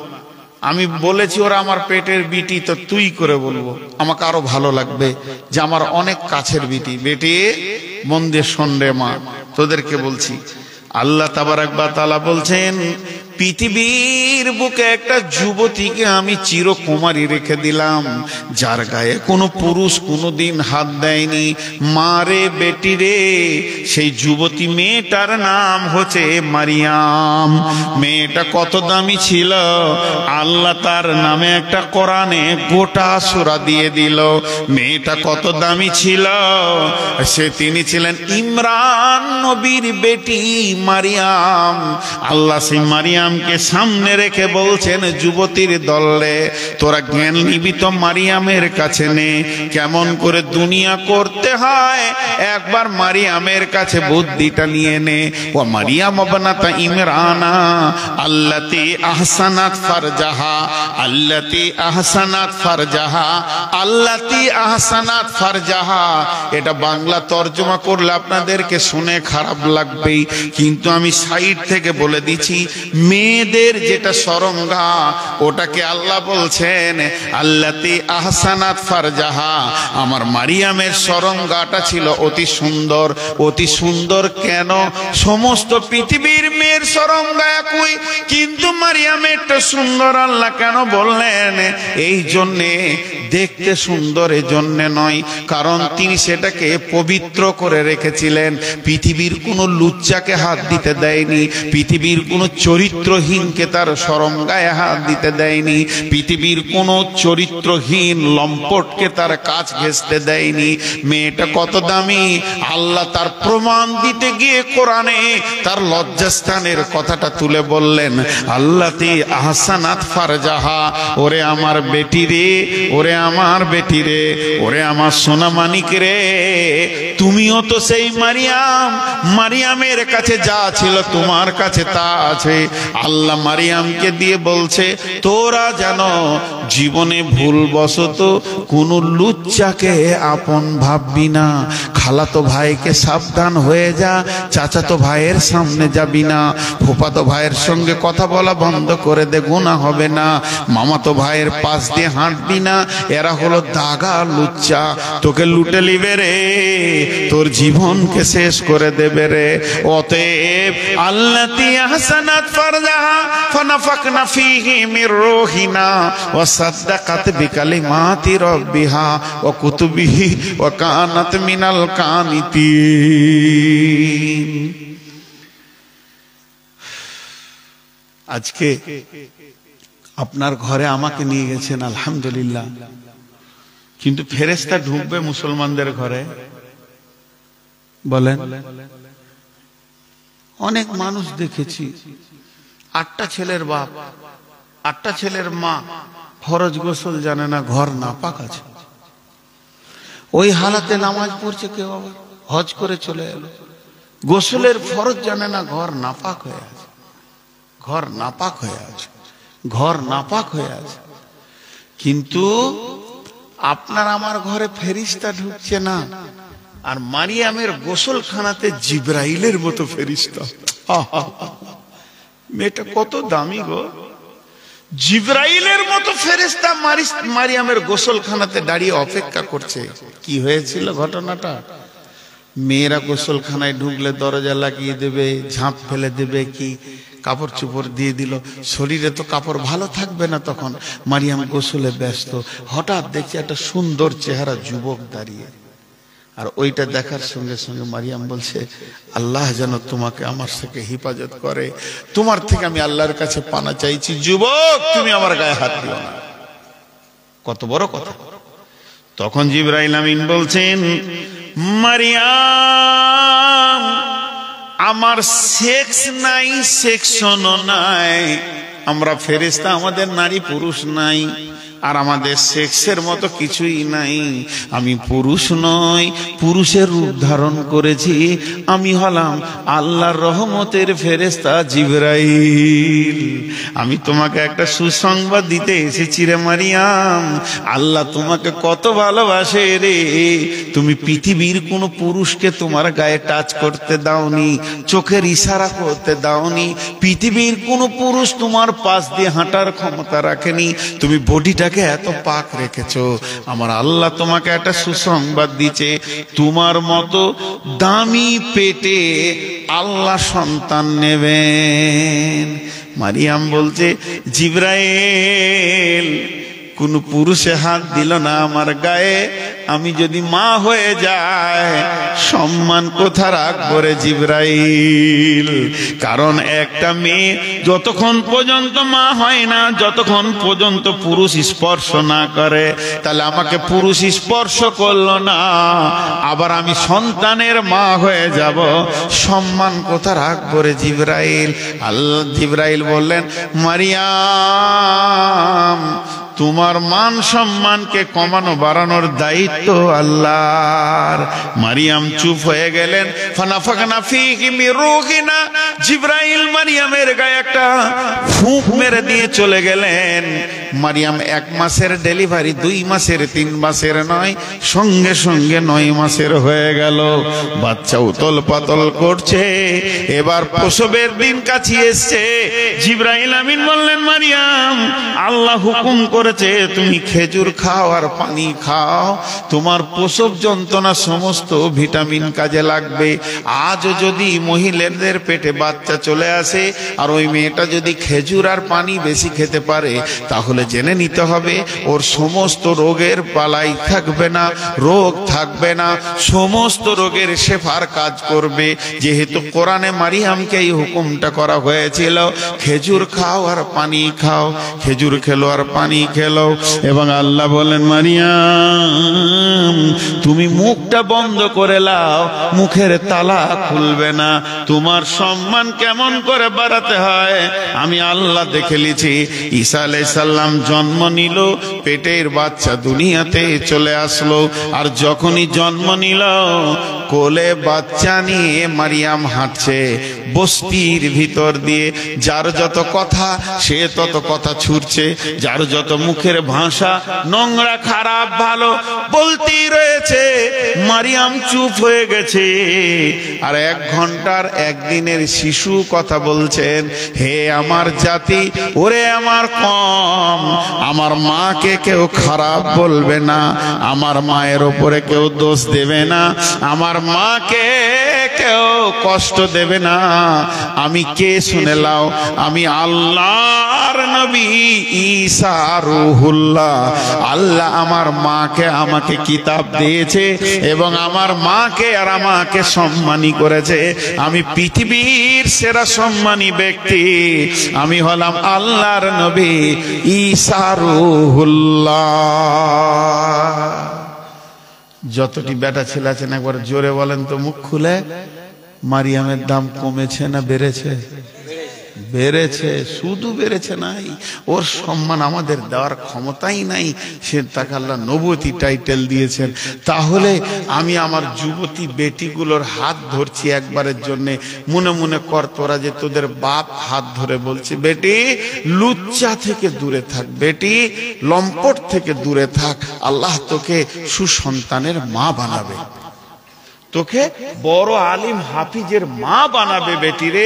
আমি বলেছি ওরা আমার পেটের বিটি, তো তুই করে বলবো, আমাকে আরো ভালো লাগবে যে আমার অনেক কাছের বিটি। বেটি মন দিয়ে শোন রে মা, তোদেরকে বলছি। আল্লাহ তাবারাক ওয়া তাআলা বলছেন, পৃথিবীর বুকে একটা যুবতীকে আমি চিরকুমারী রেখে দিলাম, যার গায়ে কোনো পুরুষ কোনোদিন হাত দেয়নি। মারে বেটি রে, সেই যুবতী মেয়েটার নাম হচ্ছে মারিয়াম। মেয়েটা কত দামি ছিল, আল্লাহ তার নামে একটা কোরআনে গোটা সূরা দিয়ে দিল। মেয়েটা কত দামি ছিল, তিনি ছিলেন ইমরান নবীর বেটি মারিয়াম। আল্লাহ সেই মারিয়ামকে সামনে রেখে বলছেন, যুবতীর দলে তোরা জ্ঞান নিবি তো মারিয়ামের কাছে নে, কেমন করে দুনিয়া করতে হয় একবার মারিয়ামের কাছে বুদ্ধিটা নিয়ে নে। ও মারিয়াম ইবনাতা ইমরানা আল্লাতী আহসানাত ফারজাহা, আল্লাতী আহসানাত ফারজাহা, আল্লাতী আহসানাত ফারজাহা। এটা বাংলা তর্জমা করলে আপনাদেরকে শুনে খারাপ লাগবেই, কিন্তু আমি সাইড থেকে বলে দিচ্ছি, মেয়েদের যেটা সরঙ্গা ওটাকে আল্লাহ বলছেন আল্লাতী আহসানাত ফারজাহা। আমার মারিয়ামের সরঙ্গাটা ছিল অতি সুন্দর। অতি সুন্দর কেন? সমস্ত পৃথিবীর মেয়ের সরঙ্গা একই, কিন্তু মারিয়ামেরটা সুন্দর আল্লাহ কেন বললেন? এই জন্যে, দেখতে সুন্দর এজন্য নয়, কারণ তিনি সেটাকে পবিত্র করে রেখেছিলেন। পৃথিবীর কোনো লুচ্চাকে হাত দিতে দেয়নি, পৃথিবীর কোনো চরিত্র চরিত্রহীনকে তার শরম গায়ে হাত দিতে দেয়নি, পৃথিবীর কোন চরিত্রহীন লম্পটকে তার কাজ ঘেঁষতে দেয়নি। মেয়েটা কত দামি, আল্লাহ তার প্রমাণ দিতে গিয়ে কোরআনে তার লজ্জাস্থানের কথাটা তুলে বললেন, আল্লাতি আহসানাত ফারজাহা, ওরে আমার বেটি রে, ওরে আমার বেটি রে, ওরে আমার সোনা মানিক রে, তুমিও তো সেই মারিয়াম, মারিয়ামের কাছে যা ছিল তোমার কাছে তা আছে। আল্লাহ মারিয়ামকে দিয়ে বলছে, তোরা যেন জীবনে ভুলবশত কোন লুচ্চাকে আপন ভাববি না, খালাতো ভাইকে সাবধান হয়ে যা, চাচাতো ভাইয়ের সামনে যাবি না, ফুফাতো ভাইয়ের সঙ্গে কথা বলা বন্ধ করে দে, গুনাহ হবে না, মামাতো ভাইয়ের পাশ দিয়ে হাঁটবি না, এরা হলো দাগা লুচ্চা, তোকে লুটে লিবে রে, তোর জীবনকে শেষ করে দেবে রে। অতএব আল্লাতি আহসানাত ফারজাহা ফানাফাকনা ফীহি মির রূহিনা ওয়া সাদ্দাকাত বিকালিমাতি রাব্বিহা ওয়া কুতুবিহি ওয়া কানাত মিনাল কানিতিন। আজকে আপনার ঘরে আমাকে নিয়ে গেছেন আলহামদুলিল্লাহ, কিন্তু ফেরেশতা ঢুকবে মুসলমানদের ঘরে? বলেন। অনেক মানুষ দেখেছি, 8টা ছেলের বাপ, 8টা ছেলের মা, ফরজ গোসল জানে না, ঘর নাপাক আছে, ওই হালাতে নামাজ পড়ছে। কেউ আবার হজ করে চলে এলো, গোসলের ফরজ জানে না, ঘর নাপাক হয়ে আছে, ঘর নাপাক হয়ে আছে, ঘর নাপাক হয়ে আছে। কিন্তু আপনার আমার ঘরে ফেরেশতা ঢুকছে না, আর মারিয়ামের গোসলখানাতে জিবরাইলের মতো ফেরেশতা। মেয়েটা কত দামি গো, জিবরাইলের মতো ফেরেশতা মারিয়ামের গোসলখানাতে দাঁড়িয়ে অপেক্ষা করছে। কি হয়েছিল ঘটনাটা? মেয়েরা গোসলখানায় ঢুকলে দরজা লাগিয়ে দেবে, ঝাঁপ ফেলে দেবে, কি কাপড় চোপড় দিয়ে দিল, শরীরে তো কাপড় ভালো থাকবে না। তখন মারিয়াম গোসলে ব্যস্ত, হঠাৎ দেখছে একটা সুন্দর চেহারা যুবক দাঁড়িয়ে, আর ওইটা দেখার সঙ্গে সঙ্গে মারিয়াম বলছে, আল্লাহ যেন তোমাকে আমার থেকে হেফাজত করে, তোমার থেকে আমি আল্লাহর কাছে পানা চাইছি, যুবক তুমি আমার গায়ে হাত দিও না। কত বড় কথা। তখন জিবরাইল আমিন বলছেন, মারিয়াম, আমার সেক্স নাই, সেকশনও নাই, আমরা ফেরেশতা, আমাদের নারী পুরুষ নাই, আর আমাদের সেক্সের মতো কিছুই নাই। আমি পুরুষ নই, পুরুষের রূপ ধারণ করেছি, আমি হলাম আল্লাহর রহমতের ফেরেশতা জিবরাইল। আমি তোমাকে একটা সুসংবাদ দিতে এসেছি রে মারিয়াম, আল্লাহ তোমাকে কত ভালোবাসে রে। তুমি পৃথিবীর কোনো পুরুষকে তোমার গায়ে টাচ করতে দাওনি, চোখের ইশারা করতে দাওনি, পৃথিবীর কোনো পুরুষ তোমার পাশ দিয়ে হাঁটার ক্ষমতা রাখেনি, তুমি বডিটা এত পাক রেখেছো। আমার আল্লাহ তোমাকে একটা সুসংবাদ দিচ্ছে, তোমার মতো দামি পেটে আল্লাহ সন্তান নেবেন। মারিয়াম বলছে, জিবরাইল কোন পুরুষে হাত দিল না আমার গায়ে, আমি যদি মা হয়ে যায় সম্মান কোথা রাখবো রে জিবরাইল? কারণ একটা মেয়ে যতক্ষণ পর্যন্ত মা হয় না, যতক্ষণ পর্যন্ত পুরুষ স্পর্শ না করে, তাহলে আমাকে পুরুষ স্পর্শ করলো না, আবার আমি সন্তানের মা হয়ে যাব, সম্মান কোথা রাখবো রে জিবরাইল? আল্লাহ জিবরাইল বললেন, মারিয়াম তোমার মান সম্মানকে কমানো বাড়ানোর দায়িত্ব আল্লাহর। মারিয়াম চুপ হয়ে গেলেন। ফানাফাকনা ফীহি মির রূহিনা, জিবরাইল মারিয়ামের গায়ে একটা ফুঁক মেরে দিয়ে চলে গেলেন। মারিয়াম 1 মাসের ডেলিভারি, 2 মাসের, 3 মাসের নয়, সঙ্গে সঙ্গে 9 মাসের হয়ে গেল। বাচ্চা উতল পাতল করছে, এবার প্রসবের দিন কাছে এসছে। জিবরাইল আমিন বললেন, মারিয়াম আল্লাহ হুকুম করেছে তুমি খেজুর খাও আর পানি খাও, তোমার প্রসব যন্ত্রণা সমস্ত ভিটামিন কাজে লাগবে। আজও যদি মহিলাদের পেটে বাচ্চা চলে আসে আর ওই মেয়েটা যদি খেজুর আর পানি বেশি খেতে পারে, তাহলে জেনে নিতে হবে ওর সমস্ত রোগের পালাই থাকবে না, রোগ থাকবে না, সমস্ত রোগের শেফার কাজ করবে। যেহেতু কোরআনে মারিয়ামকে এই হুকুমটা করা হয়েছিল, খেজুর খাও আর পানি খাও, খেজুর খেলো আর পানি খেলো। এবং আল্লাহ বলেন, মারিয়াম তুমি মুখটা বন্ধ করে লাও, মুখের তালা খুলবে না। তোমার সম্মান কেমন করে বাড়াতে হয় আমি আল্লাহ দেখে লিছি। ঈসা আলাইহিস সালাম জন্ম নিল, পেটের বাচ্চা দুনিয়াতে চলে আসলো, আর যখনই জন্ম নিল কোলে বাচ্চা নিয়ে মারিয়াম হাঁটছে বস্তির ভিতর দিয়ে। যার যত কথা সে তত কথা ছুটছে, যার যত মুখের ভাষা নোংরা খারাপ ভালো বলতেই রয়েছে। মারিয়াম চুপ হয়ে গেছে, আর 1 ঘন্টার একদিনের শিশু কথা বলছেন, হে আমার জাতি, ওরে আমার কম, আমার মাকে কেউ খারাপ বলবে না, আমার মায়ের ওপরে কেউ দোষ দেবে না, আমার মাকে কেউ কষ্ট দেবে না। আমি কে শুনে লাও, আমি আল্লাহর নবী ঈসা রূহুল্লাহ। আল্লাহ আমার মাকে আমাকে কিতাব দিয়েছে এবং আমার মাকে আর আমাকে সম্মানী করেছে। আমি পৃথিবীর সেরা সম্মানী ব্যক্তি, আমি হলাম আল্লাহর নবী ঈসা রূহুল্লাহ। যতটি বেটা ছেলে আছেন একবার জোরে বলেন তো মুখ খুলে, মারিয়ামের দাম কমেছে না বেড়েছে? বেড়েছে, শুধু বেড়েছে নাই, ওর সম্মান আমাদের দেওয়ার ক্ষমতাই নাই। সে তাকে আল্লাহ নবুয়তি টাইটেল দিয়েছেন। তাহলে আমি আমার যুবতী বেটিগুলোর হাত ধরছি একবারের জন্যে, মনে মনে কর তোরা যে তোদের বাপ হাত ধরে বলছে, বেটি লুচ্চা থেকে দূরে থাক, বেটি লম্পট থেকে দূরে থাক, আল্লাহ তোকে সুসন্তানের মা বানাবে, তোকে বড় আলিম হাফিজের মা বানাবে বেটি রে।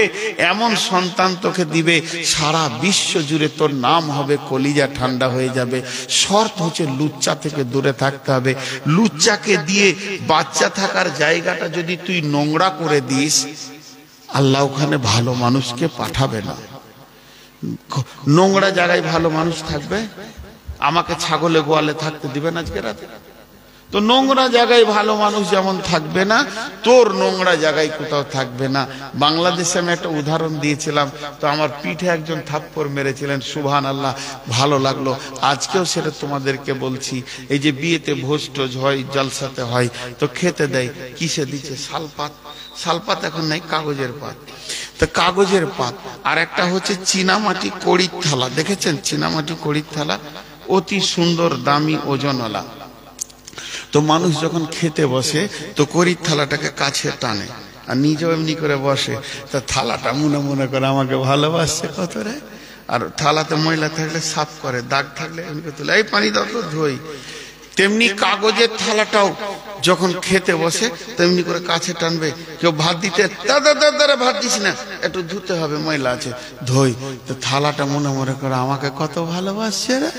এমন সন্তান তোকে দিবে সারা বিশ্ব জুড়ে তোর নাম হবে, কলিজা ঠান্ডা হয়ে যাবে। শর্ত হচ্ছে লুচ্চা থেকে দূরে থাকতে হবে। লুচ্চাকে দিয়ে বাচ্চা থাকার জায়গাটা যদি তুই নোংরা করে দিস, আল্লাহ ওখানে ভালো মানুষকে পাঠাবে না। নোংরা জায়গায় ভালো মানুষ থাকবে? আমাকে ছাগলে গোয়ালে থাকতে দিবেন আজকে রাতে? তো নোংরা জায়গায় ভালো মানুষ যেমন থাকবে না, তোর নোংরা জায়গায় কোথাও থাকবে না। বাংলাদেশে আমি একটা উদাহরণ দিয়েছিলাম, তো আমার পিঠে একজন থাপ্পড় মেরেছিলেন, সুবহানাল্লাহ, ভালো লাগলো। আজকেও সেটা তোমাদেরকে বলছি। এই যে বিয়েতে ভোজ টোজ হয়, জলসাতে হয়, তো খেতে দেয় কিসে দিচ্ছে? শালপাত। শালপাত এখন নাই, কাগজের পাত। তো কাগজের পাত আর একটা হচ্ছে চীনামাটি কড়ির থালা, দেখেছেন চীনামাটি কড়ির থালা? অতি সুন্দর দামি ওজনওয়ালা। তো মানুষ যখন খেতে বসে তো কড়ির থালাটাকে কাছে টানে আর নিজেও এমনি করে বসে, তা থালাটা মনে মনে করে আমাকে ভালোবাসছে কত রে। আর থালাতে ময়লা থাকলে সাফ করে, দাগ থাকলে এমনি করে তুলে, এই পানি দাও তো ধুই। তেমনি কাগজের থালাটাও যখন খেতে বসে তেমনি করে কাছে টানবে। কেউ ভাত দিতে, দাদা ভাত দিস না, একটু ধুতে হবে, ময়লা আছে, ধুই। তো থালাটা মনে মনে করে আমাকে কত ভালোবাসছে রে।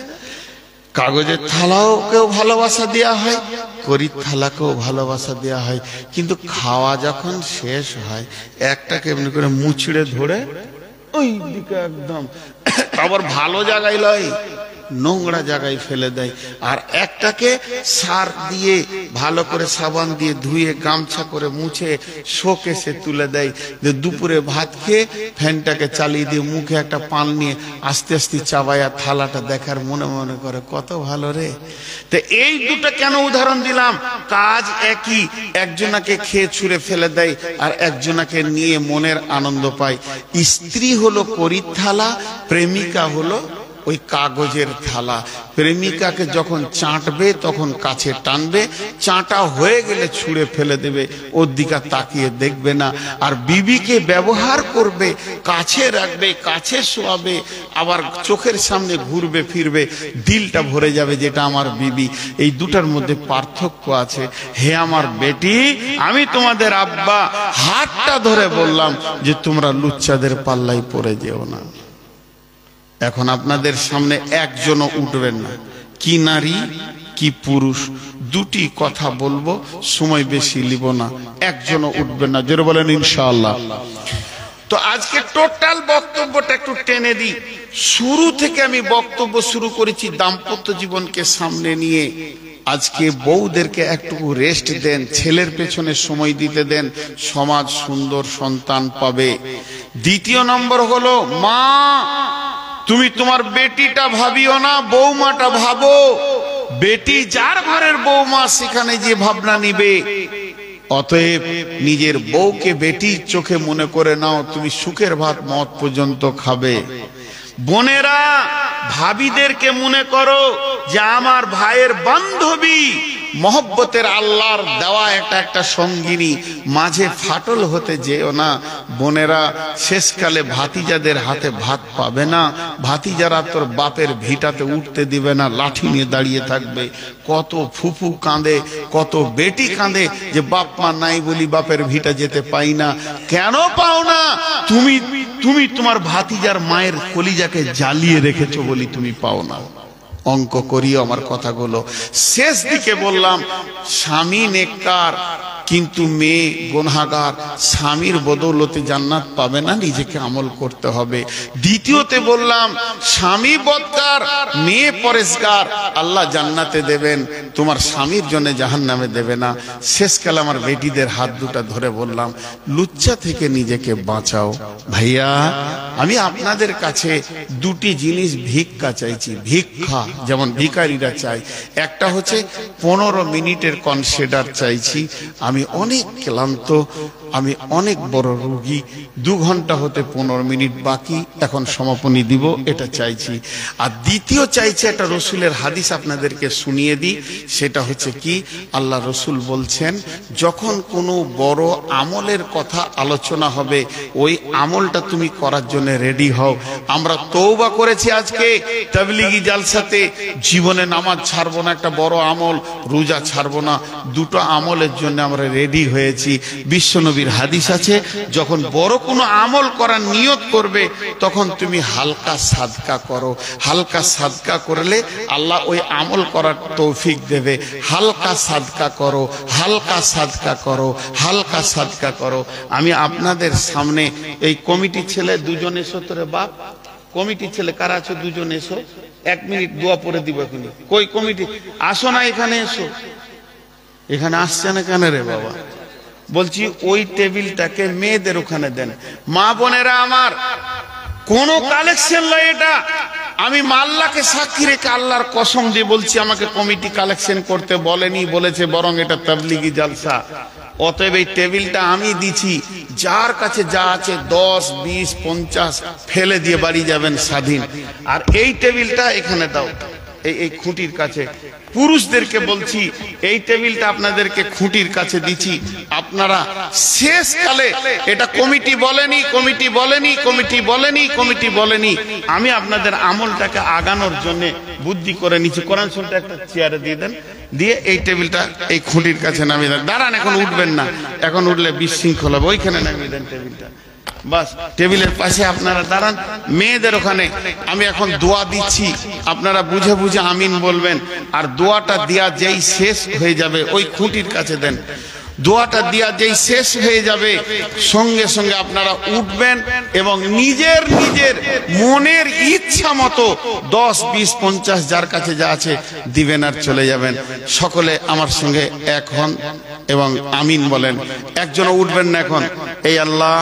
কাগজের থালাও কেউ ভালোবাসা দেওয়া হয়, কড়ির থালাকেও ভালোবাসা দেওয়া হয়, কিন্তু খাওয়া যখন শেষ হয় একটাকে এমনি করে মুচড়ে ধরে ওই দিকে একদম, আবার ভালো জায়গায় লয়, নোংরা জায়গায় ফেলে দেয়। আর একটাকে সার দিয়ে ভালো করে সাবান দিয়ে ধুয়ে গামছা করে মুছে শোকেসে তুলে দেয়। যে দুপুরে ভাত খেয়ে ফ্যানটাকে চালিয়ে দিয়ে মুখে একটা পান নিয়ে আস্তে আস্তে চাবায়া থালাটা দেখার মনে মনে করে কত ভালো রে। তো এই দুটো কেন উদাহরণ দিলাম? কাজ একই, একজনাকে খেয়ে ছুঁড়ে ফেলে দেয় আর একজনাকে নিয়ে মনের আনন্দ পায়। স্ত্রী হলো কড়ির থালা, প্রেমিকা হলো ওই কাগজের থালা। প্রেমিকাকে যখন চাটবে তখন কাছে টানবে, চাটা হয়ে গেলে ছুঁড়ে ফেলে দেবে, ওর দিকে তাকিয়ে দেখবে না। আর বিবিকে ব্যবহার করবে, কাছে রাখবে, কাছে শোয়াবে, আবার চোখের সামনে ঘুরবে ফিরবে, দিলটা ভরে যাবে যেটা আমার বিবি। এই দুটার মধ্যে পার্থক্য আছে। হে আমার বেটি, আমি তোমাদের আব্বা হাতটা ধরে বললাম যে তোমরা লুচ্চাদের পাল্লায় পড়ে যেও না। এখন আপনাদের সামনে একজনও উঠবেন না, কি নারী কি পুরুষ, দুটি কথা বলবো, সময় বেশি লিব না, একজনও উঠবেন না, জোরে বলেন ইনশাআল্লাহ। তো আজকে টোটাল বক্তব্যটা একটু টেনে দিই। শুরু থেকে আমি বক্তব্য শুরু করেছি দাম্পত্য জীবনকে সামনে নিয়ে। আজকে বউদেরকে একটু রেস্ট দেন, ছেলের পেছনে সময় দিতে দেন, সমাজ সুন্দর সন্তান পাবে। দ্বিতীয় নম্বর হলো, মা তুমি তোমার বেটিটা ভাবিও না, বৌমাটা ভাবো। বেটি যার ঘরের বৌমা সেখানে যে ভাবনা নিবে, অতএব নিজের বউকে বেটির চোখে মনে করে নাও, তুমি সুখের ভাত মদ পর্যন্ত খাবে। বোনেরা ভাবিদেরকে মনে করো যে আমার ভাইয়ের বান্ধবী, মহব্বতের আল্লাহর দেওয়া একটা সঙ্গিনী, মাঝে ফাটল হতে যেও না। বোনেরা শেষকালে ভাতিজাদের হাতে ভাত পাবে না, ভাতিজারা তোর বাপের ভিটাতে উঠতে দিবে না, লাঠি নিয়ে দাঁড়িয়ে থাকবে। কত ফুফু কাঁদে, কত বেটি কাঁদে যে বাপ মা নাই বলি বাপের ভিটা যেতে পাই না। কেন পাও না? তুমি তোমার ভাতিজার মায়ের কলিজাকে জ্বালিয়ে রেখেছো বলি তুমি পাও না। অঙ্ক করিও আমার কথাগুলো। শেষ দিকে বললাম, স্বামী নেককার কিন্তু মেয়ে গুনাহগার, স্বামীর বদৌলতে জান্নাত পাবে না, নিজেকে আমল করতে হবে। দ্বিতীয়তে বললাম, স্বামী বদকার মেয়ে পরেশগার, আল্লাহ জান্নাতে দেবেন, তোমার স্বামীর জন্য জাহান্নামে দেবে না। শেষকালে আমার বেটিদের হাত দুটা ধরে বললাম, লুচ্চা থেকে নিজেকে বাঁচাও। ভাইয়া আমি আপনাদের কাছে দুটি জিনিস ভিক্ষা চাইছি, ভিক্ষা যেমন ভিখারিরা চাই। একটা হচ্ছে 15 মিনিটের কনসিডার চাইছি। আমি অনেক ক্লান্ত, আমি অনেক বড় রোগী, 2 ঘন্টা হতে 15 মিনিট বাকি, এখন সমাপনী দিব, এটা চাইছি। আর দ্বিতীয় চাইছি, একটা রসুলের হাদিস আপনাদেরকে শুনিয়ে দিই। সেটা হচ্ছে কি, আল্লাহ রসুল বলছেন, যখন কোনো বড় আমলের কথা আলোচনা হবে, ওই আমলটা তুমি করার জন্য রেডি হও। আমরা তওবা করেছি আজকে তাবলীগী জালসাতে, জীবনে নামাজ ছাড়বো না, একটা বড় আমল, রোজা ছাড়বো না, দুটো আমলের জন্য আমরা রেডি হয়েছি। বিশ্বনবীর হাদিস আছে, যখন বড় কোনো আমল করার নিয়ত করবে, তখন তুমি হালকা সাদকা করো। হালকা সাদকা করলে আল্লাহ ওই আমল করার তৌফিক দেবে। হালকা সাদকা করো, হালকা সাদকা করো, হালকা সাদকা করো। আমি আপনাদের সামনে এই কমিটি ছেলে দুজন এসো, তোরে বাপ কমিটি ছেলে কারা আছো দুজন এসো, 1 মিনিট দোয়া পড়ে দিব এখনই। কই কমিটি আসো না, এখানে এসো। এখানে আসছে না কেন রে বাবা? বলছি ওই টেবিলটাকে মেয়েদের ওখানে দেন। মা বোনেরা আমার, কোন কালেকশন নয় এটা, আমি আল্লাহকে সাক্ষী রেখে আল্লাহর কসম দিয়ে বলছি, আমাকে কমিটি কালেকশন করতে বলেনি, বলেছে বরং এটা তাবলীগী জালসা। অতএব এই টেবিলটা আমি দিছি, যার কাছে যা আছে 10, 20, 50 ফেলে দিয়ে বাড়ি যাবেন স্বাধীন। আর এই টেবিলটা এখানে দাও, এই খুঁটির কাছে। পুরুষদেরকে বলছি, এই টেবিলটা আপনাদেরকে খুঁটির কাছে দিচ্ছি। আপনারা শেষকালে, এটা কমিটি বলেনি, কমিটি বলেনি, কমিটি বলেনি, কমিটি বলেনি, আমি আপনাদের আমলটাকে আগানোর জন্য বুদ্ধি করে নিচ্ছি। কোরআন শরীফটা একটা চেয়ারে দিয়ে দেন, দিয়ে এই টেবিলটা এই খুঁটির কাছে নামিয়ে দেন। দাঁড়ান, এখন উঠবেন না, এখন উঠলে বিশৃঙ্খল হবে। ওইখানে নামিয়ে দেন টেবিলটা, বাস টেবিলের পাশে আপনারা দাঁড়ান। মেয়েদের ওখানে আমি এখন দোয়া দিচ্ছি, আপনারা বুঝে বুঝে আমিন বলবেন। আর দোয়াটা দেয়া যেই শেষ হয়ে যাবে, ওই খুঁটির কাছে দেন। দোয়াটা দেয়া যেই শেষ হয়ে যাবে, সঙ্গে সঙ্গে আপনারা উঠবেন এবং নিজের নিজের মনের ইচ্ছা মতো 10, 20, 50 যার কাছে যা আছে দিবেন আর চলে যাবেন। সকলে আমার সঙ্গে এক হন এবং আমিন বলেন। একজনও উঠবেন না এখন। এই আল্লাহ,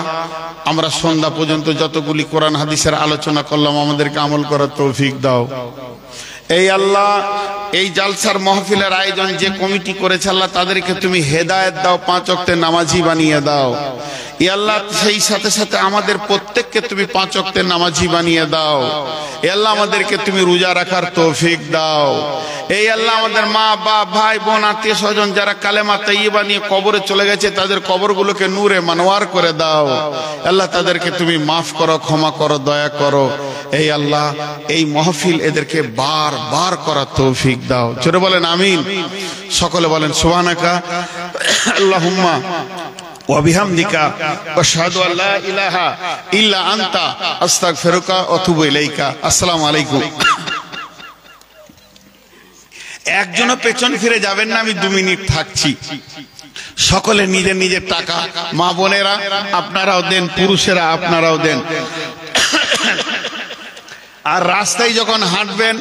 আমরা সন্ধ্যা পর্যন্ত যতগুলি কোরআন হাদিসের আলোচনা করলাম, আমাদেরকে আমল করার তৌফিক দাও। এই আল্লাহ, এই জালসার মাহফিলের আয়োজন যে কমিটি করেছে আল্লাহ, তাদেরকে তুমি হেদায়েত দাও, 5 ওয়াক্তের নামাজি বানিয়ে দাও। এই আল্লাহ, সেই সাথে সাথে আমাদের প্রত্যেককে তুমি 5 ওয়াক্তের নামাজি বানিয়ে দাও। এই আল্লাহ, আমাদেরকে তুমি রোজা রাখার তৌফিক দাও। এই আল্লাহ, আমাদের মা বাপ ভাই বোন আত্মীয় স্বজন যারা কালেমা তাইয়্যিবা নিয়ে কবরে চলে গেছে, তাদের কবরগুলোকে নূরে মানওয়ার করে দাও। আল্লাহ, তাদেরকে তুমি মাফ করো, ক্ষমা করো, দয়া করো। এই আল্লাহ, এই মাহফিল এদেরকে বারবার করার তৌফিক দাও। জোরে বলেন আমিন। সকলে বলেন সুবহানাকা আল্লাহুম্মা ওয়া বিহামদিকা আশহাদু আল্লা ইলাহা ইল্লা আনতা আস্তাগফিরুকা ওয়া আতুবু ইলাইকা। আসসালামু আলাইকুম। একজনও পেছন ফিরে যাবেন না, আমি 2 মিনিট থাকছি। সকলে নিজের নিজের টাকা, মা বোনেরা আপনারাও দেন, পুরুষেরা আপনারাও দেন। আর রাস্তায় যখন হাঁটবেন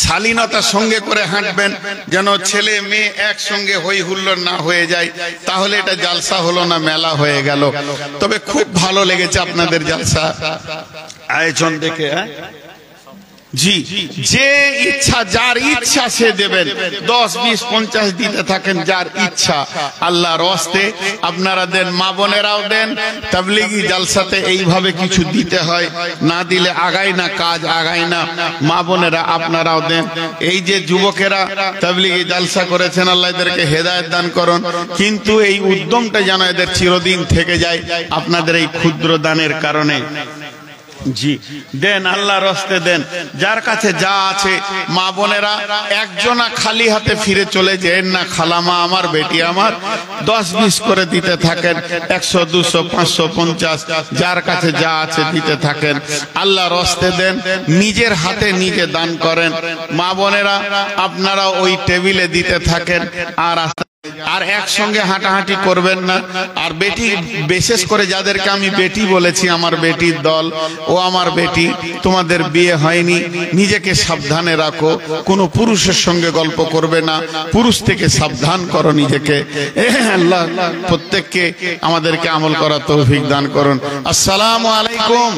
শালীনতার সঙ্গে করে হাঁটবেন, যেন ছেলে মেয়ে একসঙ্গে হই হুল্লোড় না হয়ে যায়, তাহলে এটা জালসা হলো না, মেলা হয়ে গেল। তবে খুব ভালো লেগেছে আপনাদের জালসা আয়োজন দেখে। জি, যে ইচ্ছা, যার ইচ্ছা সে দেবেন, 10, 20, 50 দিতে থাকেন, যার ইচ্ছা। আল্লাহর ওয়াস্তে আপনারা দেন, মা বোনেরাও দেন। তাবলীগি জালসাতে এইভাবে কিছু দিতে হয়, না দিলে আগায় না, কাজ আগায় না। মা বোনেরা আপনারাও দেন। এই যে যুবকেরা তাবলীগি জালসা করেছেন, আল্লাহ এদেরকে হেদায়েত দান করুন, কিন্তু এই উদ্যমটা যেন এদের চিরদিন থেকে যায় আপনাদের এই ক্ষুদ্র দানের কারণে। জি, দেন, আল্লাহর রাস্তে দেন। যার কাছে যা আছে, মা বোনেরা একজনা খালি হাতে ফিরে চলে যেন না। খালামা আমার, বেটি আমার, 10, 20 করে দিতে থাকেন, 100, 200, 500, 50, যার কাছে যা আছে দিতে থাকেন। আল্লাহর রাস্তে দেন, নিজের হাতে নিজে দান করেন। মা বোনেরা আপনারা ওই টেবিলে দিতে থাকেন। আর একসঙ্গে হাঁটাহাঁটি করবেন না। আর বেটি, বিশেষ করে যাদেরকে আমি বেটি বলেছি, আমার বেটির দল, ও আমার বেটি, তোমাদের বিয়ে হয়নি, নিজেকে সাবধানে রাখো, কোনো পুরুষের সঙ্গে গল্প করবে না, পুরুষ থেকে সাবধান করো নিজেকে। আল্লাহ প্রত্যেককে আমাদেরকে আমল করার তৌফিক দান করুন। আসসালামু আলাইকুম।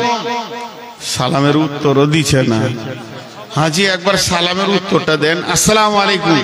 সালামের উত্তরও দিচ্ছে না। হাজি, একবার সালামের উত্তরটা দেন। আসসালামু আলাইকুম।